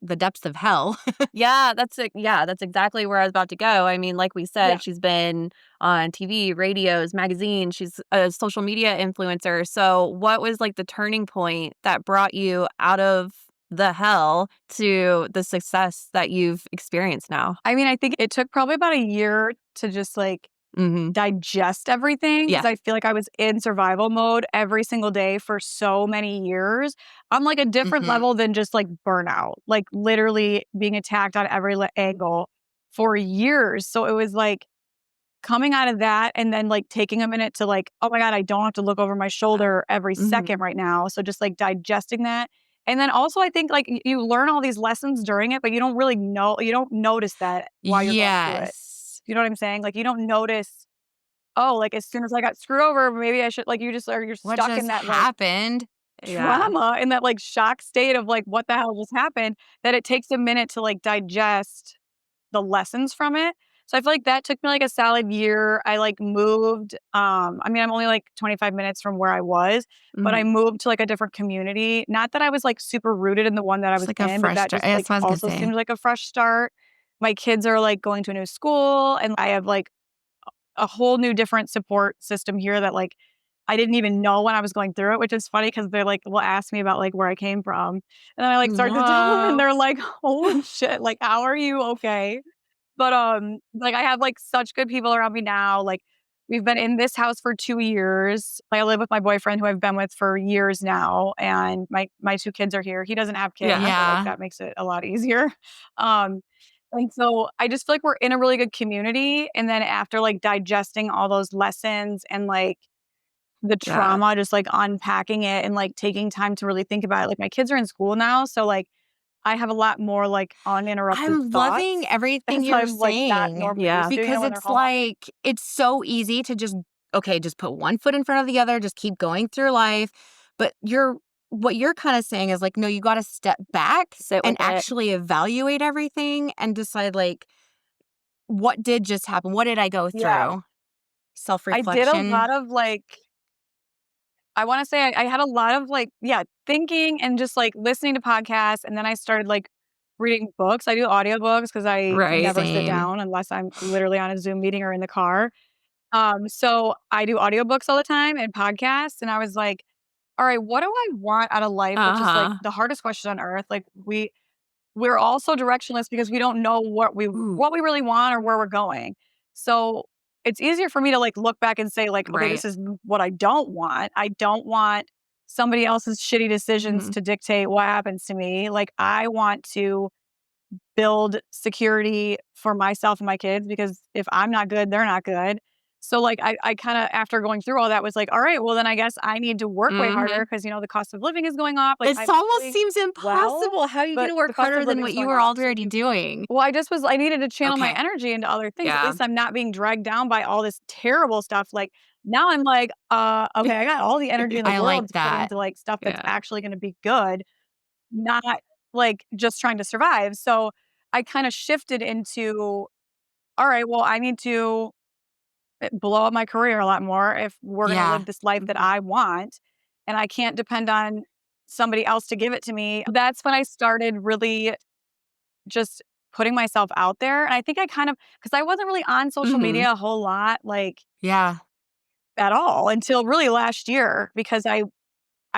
the depths of hell. Yeah, that's it. Yeah, that's exactly where I was about to go. I mean, like we Yeah. said, she's been on TV, radios, magazines. She's a social media influencer. So, what was like the turning point that brought you out of the hell to the success that you've experienced now? I mean, I think it took probably about a year to just like Mhm. digest everything because Yeah. I feel like I was in survival mode every single day for so many years on like a different Hmm. level than just like burnout, like literally being attacked on every angle for years. So it was like coming out of that and then like taking a minute to like, oh my God, I don't have to look over my shoulder every Mhm. second right now. So just like digesting that. And then also, I think like you learn all these lessons during it, but you don't really know, you don't notice that while you're going through it. Yes. You know what I'm saying? Like you don't notice, oh, like as soon as I got screwed over, maybe I should like you just are you're What stuck in just that like happened? Yeah. trauma in that like shock state of like what the hell just happened that it takes a minute to like digest the lessons from it. So I feel like that took me like a solid year. I like moved. I mean, I'm only like 25 minutes from where I was, but I Mhm. moved to like a different community. Not that I was like super rooted in the one that I It's was like a in, but fresh that start. just That's like what I was gonna also say. seemed like a fresh start. My kids are like going to a new school and I have like a whole new different support system here that like I didn't even know when I was going through it, which is funny because they're like, will ask me about like where I came from. And then I like start to tell them and Wow. they're like, holy shit, like, how are you okay? But, like, I have, like, such good people around me now, like, we've been in this house for 2 years. I live with my boyfriend who I've been with for years now, and my 2 kids are here. He doesn't have kids, Yeah. so, like, Yeah. that makes it a lot easier. Um, and so I just feel like we're in a really good community, and then after, like, digesting all those lessons and, like, the Yeah. trauma, just, like, unpacking it and, like, taking time to really think about it. Like, my kids are in school now, so, like, I have a lot more, like, uninterrupted I'm loving thoughts everything as you're I'm, like, not saying normally Yeah. used to, because when they're it's home. like it's so easy to just okay, just put one foot in front of the other, just keep going through life. But what you're kind of saying is like, no, you got to step back Sit and with it. actually evaluate everything and decide like what did just happen? What did I go Yeah. through? I did a Self-reflection. lot of, like I wanna say I had a lot of, like yeah, thinking and just, like, listening to podcasts, and then I started, like, reading books. I do audiobooks because I Right. never sit Same. down unless I'm literally on a Zoom meeting or in the car. So I do audiobooks all the time and podcasts, and I was like, "All right, what do I want out of life?" Which is, like, Uh-huh. the hardest question on earth. Like, we're all so directionless because we don't know Ooh, what we really want or where we're going. So it's easier for me to like look back and say like, okay, right. this is what I don't want. I don't want somebody else's shitty decisions Mhm. to dictate what happens to me. Like I want to build security for myself and my kids because if I'm not good, they're not good. So like I kind of after going through all that was like, all right, well then I guess I need to work way harder Mhm. because you know the cost of living is going up. Like It I'm almost doing seems well, impossible. How are you going but to the work cost of harder than living is what you going were up. So already doing? well, I needed to channel my Okay. energy into other things. At Yeah. least I'm not being dragged down by all this terrible stuff. Like now I'm like, okay, I got all the energy in the I world like to put that. into like stuff that's Yeah. actually going to be good, not like just trying to survive. So I kind of shifted into, all right, well, I need to blow up my career a lot more if we're going to Yeah. live this life that Mhm. I want. And I can't depend on somebody else to give it to me. That's when I started really just putting myself out there, and I think I kind of because I wasn't really on social Mhm. media a whole lot, like, Yeah. at all until really last year because I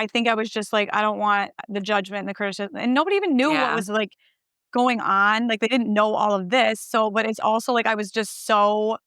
think I was just like, I don't want the judgment and the criticism, and nobody even knew what Yeah. was, like, going on, like, they didn't know all of this, so but it's also like I was just so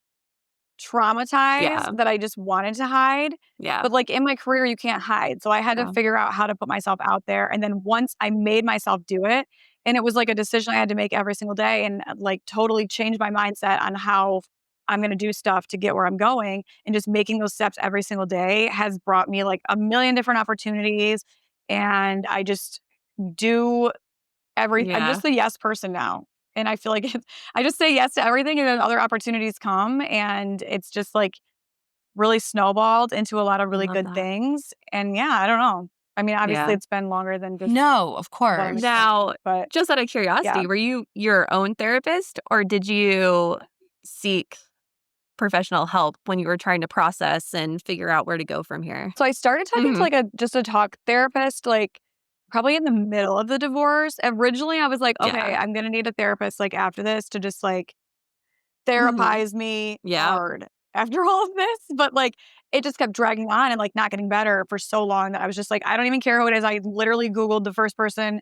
traumatized Yeah. that I just wanted to hide. Yeah. But, like, in my career, you can't hide. So I had to Yeah. figure out how to put myself out there. And then once I made myself do it, and it was like a decision I had to make every single day and like totally change my mindset on how I'm going to do stuff to get where I'm going. And just making those steps every single day has brought me like a million different opportunities. And I just do I'm Yeah. just a yes person now. And I feel like I just say yes to everything and then other opportunities come. And it's just like really snowballed into a lot of I really love good that. things, and yeah, I don't know. I mean, obviously Yeah. it's been longer than just No, of what I'm course. Now, experiencing, but just out of yeah. curiosity, were you your own therapist or did you seek professional help when you were trying to process and figure out where to go from here? So I started talking to Mhm. like a talk therapist, like probably in the middle of the divorce. Originally, I was like, okay, Yeah. I'm gonna need a therapist like after this to just like Mhm. therapize me Yeah. hard after all of this. But like it just kept dragging on and like not getting better for so long that I was just like, I don't even care who it is. I literally Googled the first person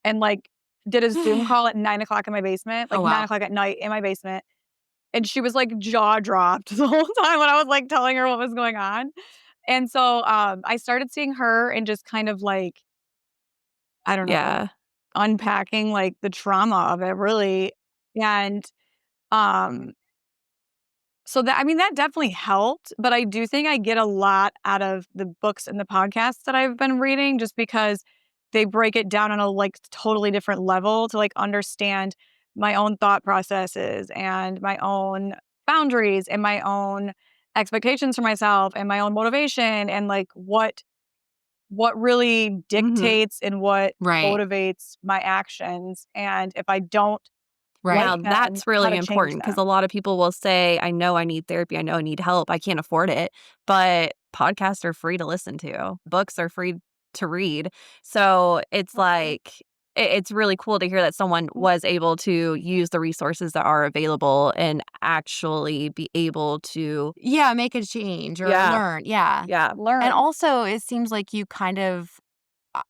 and like did a Zoom call at 9 o'clock in my basement, Oh, like nine wow. o'clock at night in my basement. And she was like jaw dropped the whole time when I was like telling her what was going on. And so I started seeing her and just kind of like, I don't know, Yeah. unpacking like the trauma of it really. And um so that I mean that definitely helped, but I do think I get a lot out of the books and the podcasts that I've been reading just because they break it down on a like totally different level to like understand my own thought processes and my own boundaries and my own expectations for myself and my own motivation and like what really Mhm. dictates and what Right. motivates my actions and if I don't Right. like Now them, that's how really to change important because a them. lot of people will say, I know I need therapy. I know I need help. I can't afford it. But podcasts are free to listen to, books are free to read. So it's Mhm. like, it's really cool to hear that someone was able to use the resources that are available and actually be able to, Yeah, make a change or yeah, learn. Yeah. yeah. And Learn. also, it seems like you kind of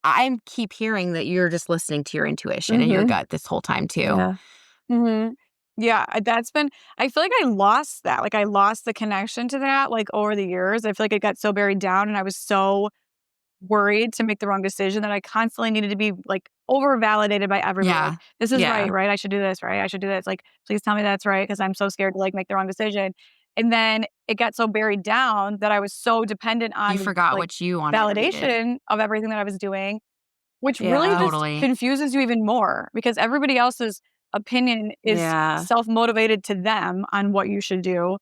I keep hearing that you're just listening to your intuition and your Mhm. gut this whole time too. Yeah. Mhm. Yeah, that's been I feel like I lost that, like, I lost the connection to that, like, over the years. I feel like it got so buried down, and I was so worried to make the wrong decision that I constantly needed to be, like, over validated by everybody, like, Yeah. "This is Yeah. right, right? I should do this, right? I should do this." Like, "Please tell me that's right, because 'cause I'm so scared to, like, make the wrong decision." And then it got so buried down that I was so dependent You on, forgot like, what you wanted or needed. validation of everything that I was doing, which really Yeah. just Totally. confuses you even more because everybody else's opinion is Yeah. self-motivated to them on what you should do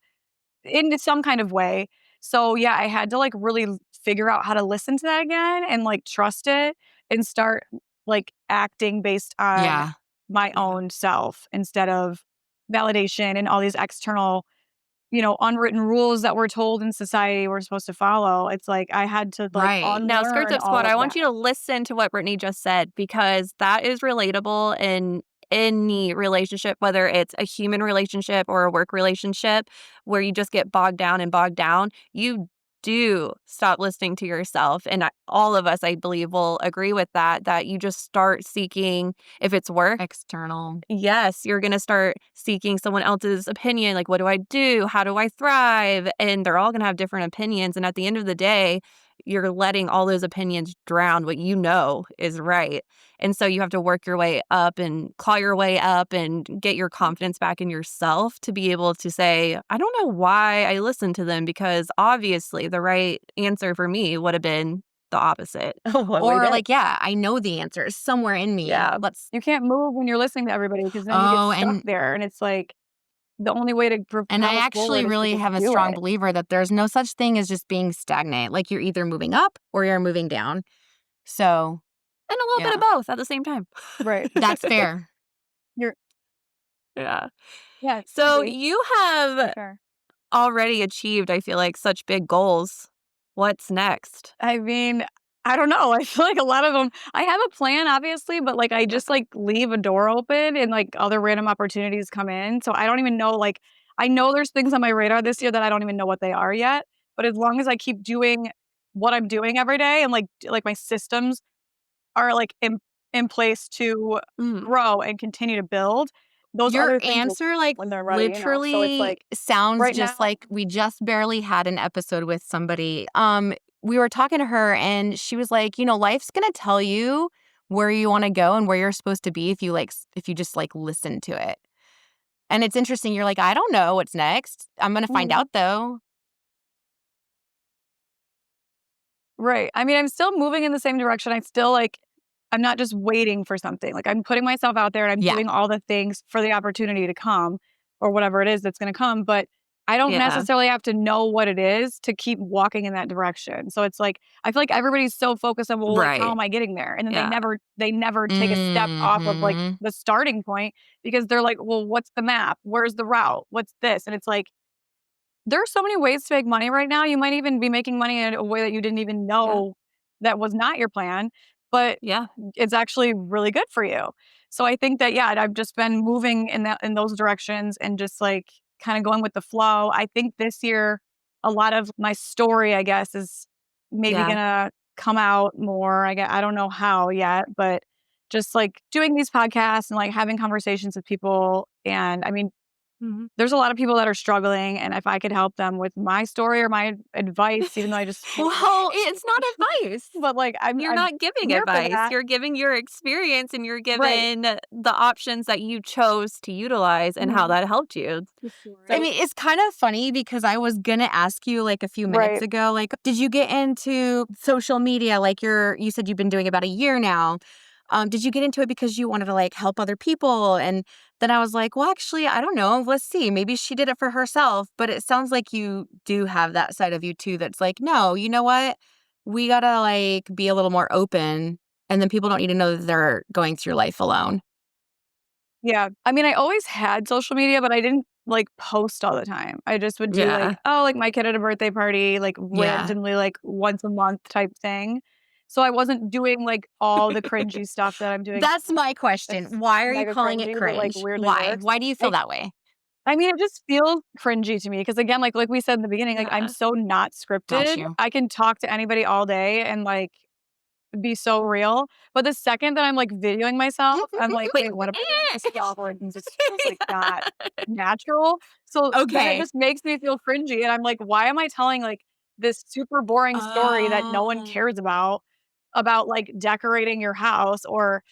in some kind of way. So, yeah, I had to, like, really figure out how to listen to that again and, like, trust it and start, like, acting based on Yeah. my Yeah. own self instead of validation and all these external, unwritten rules that we're told in society we're supposed to follow. It's like I had to, like, Right. Now, Skirts unlearn Up Squad, all I of want that. you to listen to what Brittany just said because that is relatable in any relationship, whether it's a human relationship or a work relationship where you just get bogged down and bogged down. You do stop listening to yourself. And all of us, I believe, will agree with that, that you just start seeking, if it's work, External. yes, you're going to start seeking someone else's opinion. Like, what do I do? How do I thrive? And they're all going to have different opinions. And at the end of the day, you're letting all those opinions drown what you know is right. And so you have to work your way up and claw your way up and get your confidence back in yourself to be able to say, I don't know why I listened to them because obviously the right answer for me would have been the opposite of what we Or did. like, yeah, I know the answer is somewhere in me. Yeah. Let's You can't move when you're listening to everybody because then you get Oh, stuck there, and it's like the only way to and I propel actually forward is to really just have a do strong it. believer that there's no such thing as just being stagnant. Like you're either moving up or you're moving down. So, And a little bit yeah, of both at the same time. Right. that's fair. You're Yeah. yeah, it can So be, you for have sure. already achieved, I feel like, such big goals. What's next? I mean, I don't know, I feel like a lot of them. I have a plan, obviously, but, like, I just, like, leave a door open and, like, other random opportunities come in, so I don't even know, like I know there's things on my radar this year that I don't even know what they are yet, but as long as I keep doing what I'm doing every day and, like, my systems are, like, in place to Mm. grow and continue to build, those Your other things will answer, like, when they're ready, so it's literally like, sounds right just now like we just barely had an episode with somebody. We were talking to her and she was like, life's gonna tell you where you wanna go and where you're supposed to be if you if you just like listen to it. And it's interesting. You're like, I don't know what's next. I'm gonna find mhm. out though. Right. I mean, I'm still moving in the same direction. I still like I'm not just waiting for something. Like I'm putting myself out there and I'm Yeah. doing all the things for the opportunity to come or whatever it is that's going to come, but I don't Yeah. necessarily have to know what it is to keep walking in that direction. So it's like I feel like everybody's so focused on, well, like, how Right. am I getting there? And then Yeah. they never take a step off of like Mhm. the starting point because they're like, well, what's the map? Where's the route? What's this? And it's like there are so many ways to make money right now. You might even be making money in a way that you didn't even Yeah. know that was not your plan, but Yeah. it's actually really good for you. So I think that yeah, I've just been moving in those directions and just like kind of going with the flow. I think this year a lot of my story, I guess, is maybe Yeah. gonna come out more. I don't know how yet, but just like doing these podcasts and like having conversations with people. And I mean, Mhm. there's a lot of people that are struggling, and if I could help them with my story or my advice, even though I just told you, Well, it's not advice. but like You're I'm not giving here for advice. that. You're giving your experience and you're Right. given the options that you chose to utilize and how Mhm. that helped you. I So, mean, it's kind of funny because I was gonna ask you like a few minutes Right. ago, like, did you get into social media? Like you said you've been doing it about a year now. Did you get into it because you wanted to like help other people? And then I was like, well, actually, I don't know. Let's see. Maybe she did it for herself. But it sounds like you do have that side of you too that's like, no, you know what? We gotta like be a little more open. And then people don't need to know that they're going through life alone. Yeah. I mean, I always had social media, but I didn't like post all the time. I just would do like, yeah. oh, like my kid had a birthday party, like Yeah. randomly, like once a month type thing. So I wasn't doing like all the cringy stuff that I'm doing That's now. my question. That's Why are you mega calling it cringy, but like cringe? weirdly Why? works. Why do you feel I that way? I mean, it just feels cringy to me because again, like we said in the beginning, like I'm Yeah. so not Got scripted. you. I can talk to anybody all day and like be so real. But the second that I'm like videoing myself, I'm like, Wait. wait, what am I doing? This is awkward and just feels like not natural. So then it Okay. just makes me feel cringy. And I'm like, why am I telling like this super boring story that no one Oh. cares about like decorating your house or,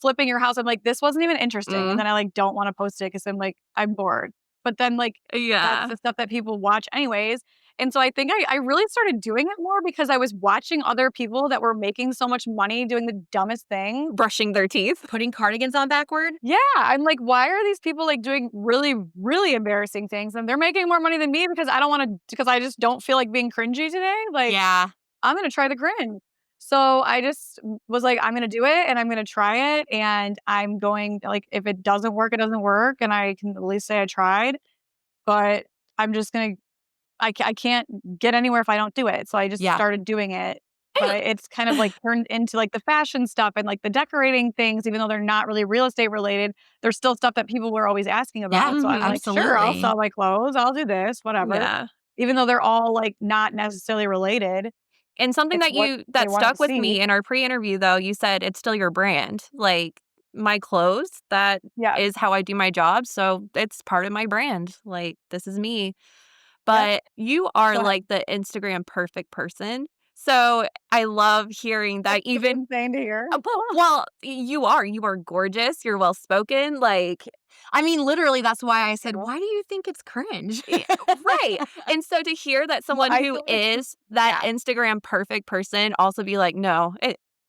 flipping your house? I'm like, this wasn't even interesting. And Mm, then I like don't want to post it because I'm like, I'm bored. But then like that's yeah. the stuff that people watch anyways. And so I think I really started doing it more because I was watching other people that were making so much money doing the dumbest thing. Brushing their teeth. Putting cardigans on backward? Yeah, I'm like, why are these people like doing really, really embarrassing things? And they're making more money than me because I don't want to, because I just don't feel like being cringy today. Like, Yeah. I'm going to try the cringe. So I just was like, I'm going to do it and I'm going to try it. And I'm going, like, if it doesn't work, it doesn't work. And I can at least say I tried. But I'm just going to I can't get anywhere if I don't do it. So I just Yeah. started doing it. But it's kind of like turned into like the fashion stuff and like the decorating things, even though they're not really real estate related, there's still stuff that people were always asking Yeah. about. So I'm Mhm. like, sure, I'll Absolutely. sell my clothes, I'll do this, whatever. Yeah. Even though they're all like not necessarily related, And something it's that what you they that want stuck to with see. me in our pre-interview though, you said it's still your brand. Like my clothes, that Yeah. is how I do my job, so it's part of my brand. Like this is me. Yep. But you are Go ahead. like the Instagram perfect person. So I love hearing that even Insane to hear. well, you are gorgeous, you're well spoken, like I mean, literally, that's why I said, Well, why do you think it's cringe? right. And so to hear that well, someone I who feel like is that Yeah. Instagram perfect person also be like, "No,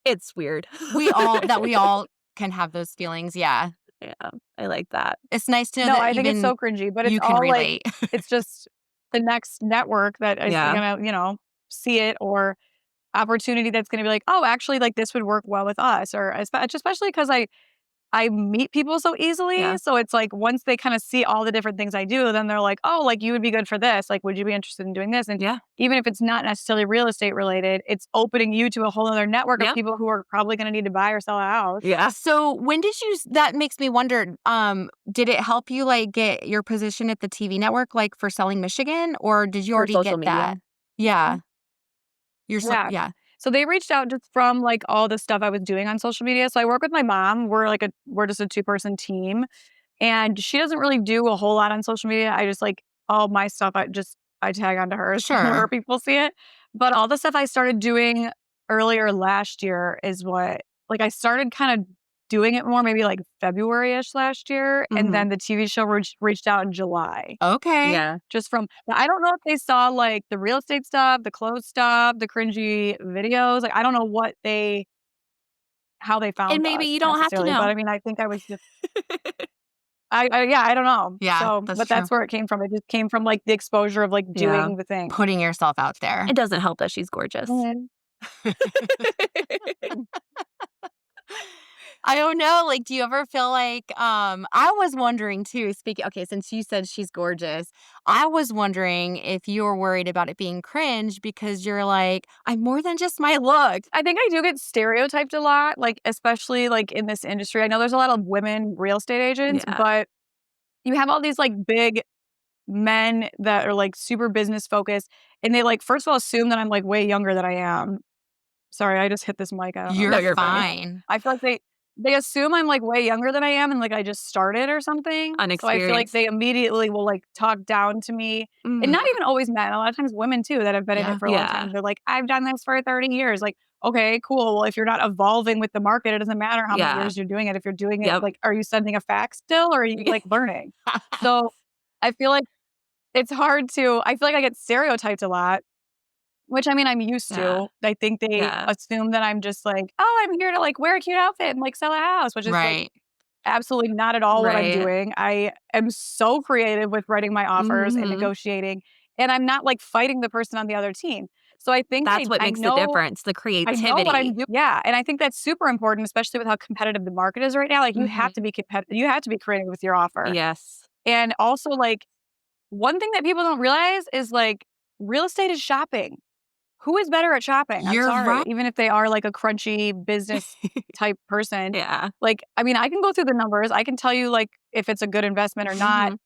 it's weird." We all can have those feelings. Yeah. Yeah, I like that. It's nice to know no, that I think it's even so cringy, but it's you can all like relate. it's just the next network that is Yeah, gonna, see it or opportunity that's gonna be like, "Oh, actually, like, this would work well with us," or especially because I meet people so easily, yeah, so it's like once they kinda see all the different things I do, then they're like, "Oh, like, you would be good for this, like, would you be interested in doing this?" And yeah, even if it's not necessarily real estate related, it's opening you to a whole other network of yeah, people who are probably gonna need to buy or sell a house. yeah. So when did you that makes me wonder, did it help you like get your position at the TV network like for selling Michigan or did you For already social get media. that? Yeah. Yeah. Yeah. So they reached out just from like all the stuff I was doing on social media. So I work with my mom. We're just a two-person team. And she doesn't really do a whole lot on social media. I just like all my stuff I tag onto hers where Sure. people see it. But all the stuff I started doing earlier last year is what like I started kind of doing it more maybe like February-ish last year. And Mhm. then the TV show reached out in July. Okay. Yeah. Just from I don't know if they saw, like, the real estate stuff, the clothes stuff, the cringy videos, like, I don't know how they And found maybe us you don't have to necessarily, but, know. I mean, I think I was just I don't know. Yeah, So, that's but true. that's where it came from. It just came from like the exposure of like Yeah. doing the thing. Putting yourself out there. It doesn't help that she's gorgeous. Mhm. I don't know. Like, do you ever feel like, I was wondering too, speaking, okay, since you said she's gorgeous, I was wondering if you were worried about it being cringe because you're like, I'm more than just my look. I think I do get stereotyped a lot, like especially like in this industry. I know there's a lot of women real estate agents, Yeah. but you have all these like big men that are like super business focused, and they like first of all assume that I'm like way younger than I am. Sorry, I just hit this mic. I don't know. No, You're you're fine. fine. I feel like they assume I'm like way younger than I am and like I just started or something. So I feel like Unexperienced. they immediately will like talk down to me. And Mm. not even always men, a lot of times women too that have been in Yeah. it for a long Yeah. time. They're like, I've done this for 30 years. Like, okay, cool. Well, if you're not evolving with the market, it doesn't matter how many Yeah. years you're doing it. If you're doing it, Yep. like, are you sending a fax still or are you like learning? So I feel like it's hard to, I feel like I get stereotyped a lot, which I mean, I'm used Yeah. to. I think they Yeah. assume that I'm just like, oh, I'm here to like wear a cute outfit and like sell a house, which is like Right. absolutely not at all what I'm Right. doing. I am so creative with writing my offers and Mhm. negotiating, and I'm not like fighting the person on the other team. So I think That's what I makes the know difference, the I know what I'm creativity. doing. Yeah, and I think that's super important, especially with how competitive the market is right now. Like you have Mhm. to be competitive. You have to be creative with your offer. Yes. And also like one thing that people don't realize is like real estate is shopping. Who is better at shopping? I'm You're sorry. right. Even if they are like a crunchy business type person. Yeah. Like, I mean, I can go through the numbers. I can tell you like if it's a good investment or not. Mhm.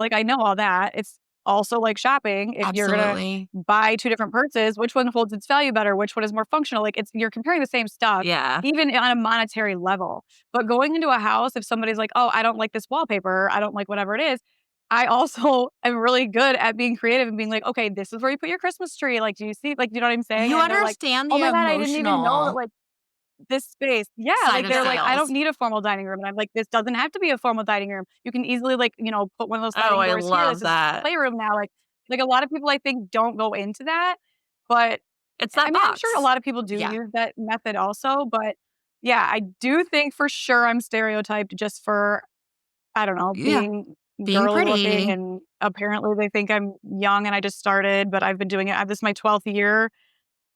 Like I know all that. It's also like shopping. If you're gonna Absolutely. buy two different purses, which one holds its value better? Which one is more functional? Like it's you're comparing the same stuff, Yeah. even on a monetary level. But going into a house, if somebody's like, oh, I don't like this wallpaper, I don't like whatever it is. I also am really good at being creative and being like, okay, this is where you put your Christmas tree. Like, do you see? Like, you know what I'm saying? You And they're like, understand oh the my God, I didn't even know that emotional like this space. Yeah, side like of they're like, I don't sales. need a formal dining room. And I'm like, this doesn't have to be a formal dining room. You can easily like, put one of those Oh, sliding I doors here. love This is that. playroom now. Like a lot of people I think don't go into that. But It's I that mean, I'm sure a box. lot of people do Yeah. use that method also. But yeah, I do think for sure I'm stereotyped just for, I don't know, Yeah. being Being girly looking. pretty. And apparently they think I'm young and I just started, but I've been doing it. This is my 12th year.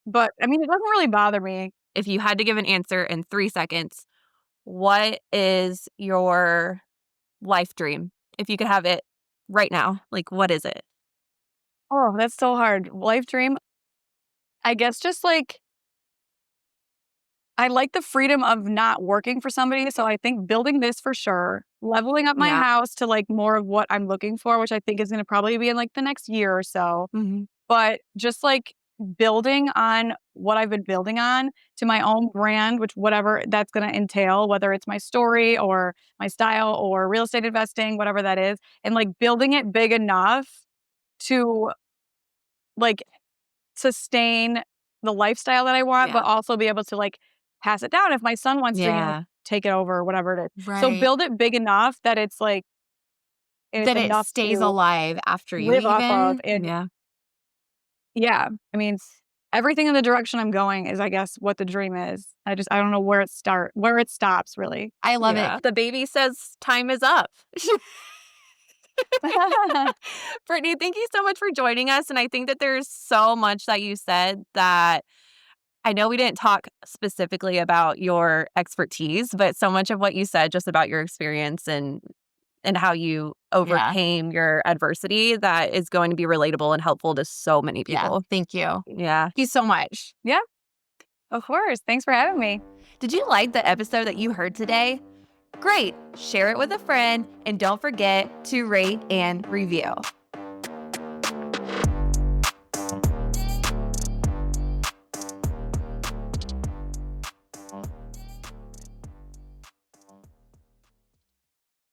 But I mean, it doesn't really bother me. If you had to give an answer in 3 seconds, what is your life dream? If you could have it right now, like, what is it? Oh, that's so hard. Life dream. I guess just like I like the freedom of not working for somebody. So I think building this for sure, leveling up my Yeah. house to like more of what I'm looking for, which I think is going to probably be in like the next year or so. Mhm. But just like building on what I've been building on to my own brand, which whatever that's going to entail, whether it's my story or my style or real estate investing, whatever that is, and like building it big enough to like sustain the lifestyle that I want, but Yeah. also be able to like pass it down if my son wants to, Yeah. take it over or whatever it is. So Right. build it big enough that it's like it's That it enough stays to alive after you live off of. even. And Yeah. yeah, I mean everything in the direction I'm going is I guess what the dream is. I don't know where where it stops really. I love it. Yeah. The baby says time is up. Brittany, thank you so much for joining us. And I think that there's so much that you said that I know we didn't talk specifically about your expertise, but so much of what you said just about your experience and how you Yeah. overcame your adversity that is going to be relatable and helpful to so many Yeah. people. Thank you. Yeah. Thank you so much. Yeah, of course. Thanks for having me. Did you like the episode that you heard today? Great. Share it with a friend and don't forget to rate and review.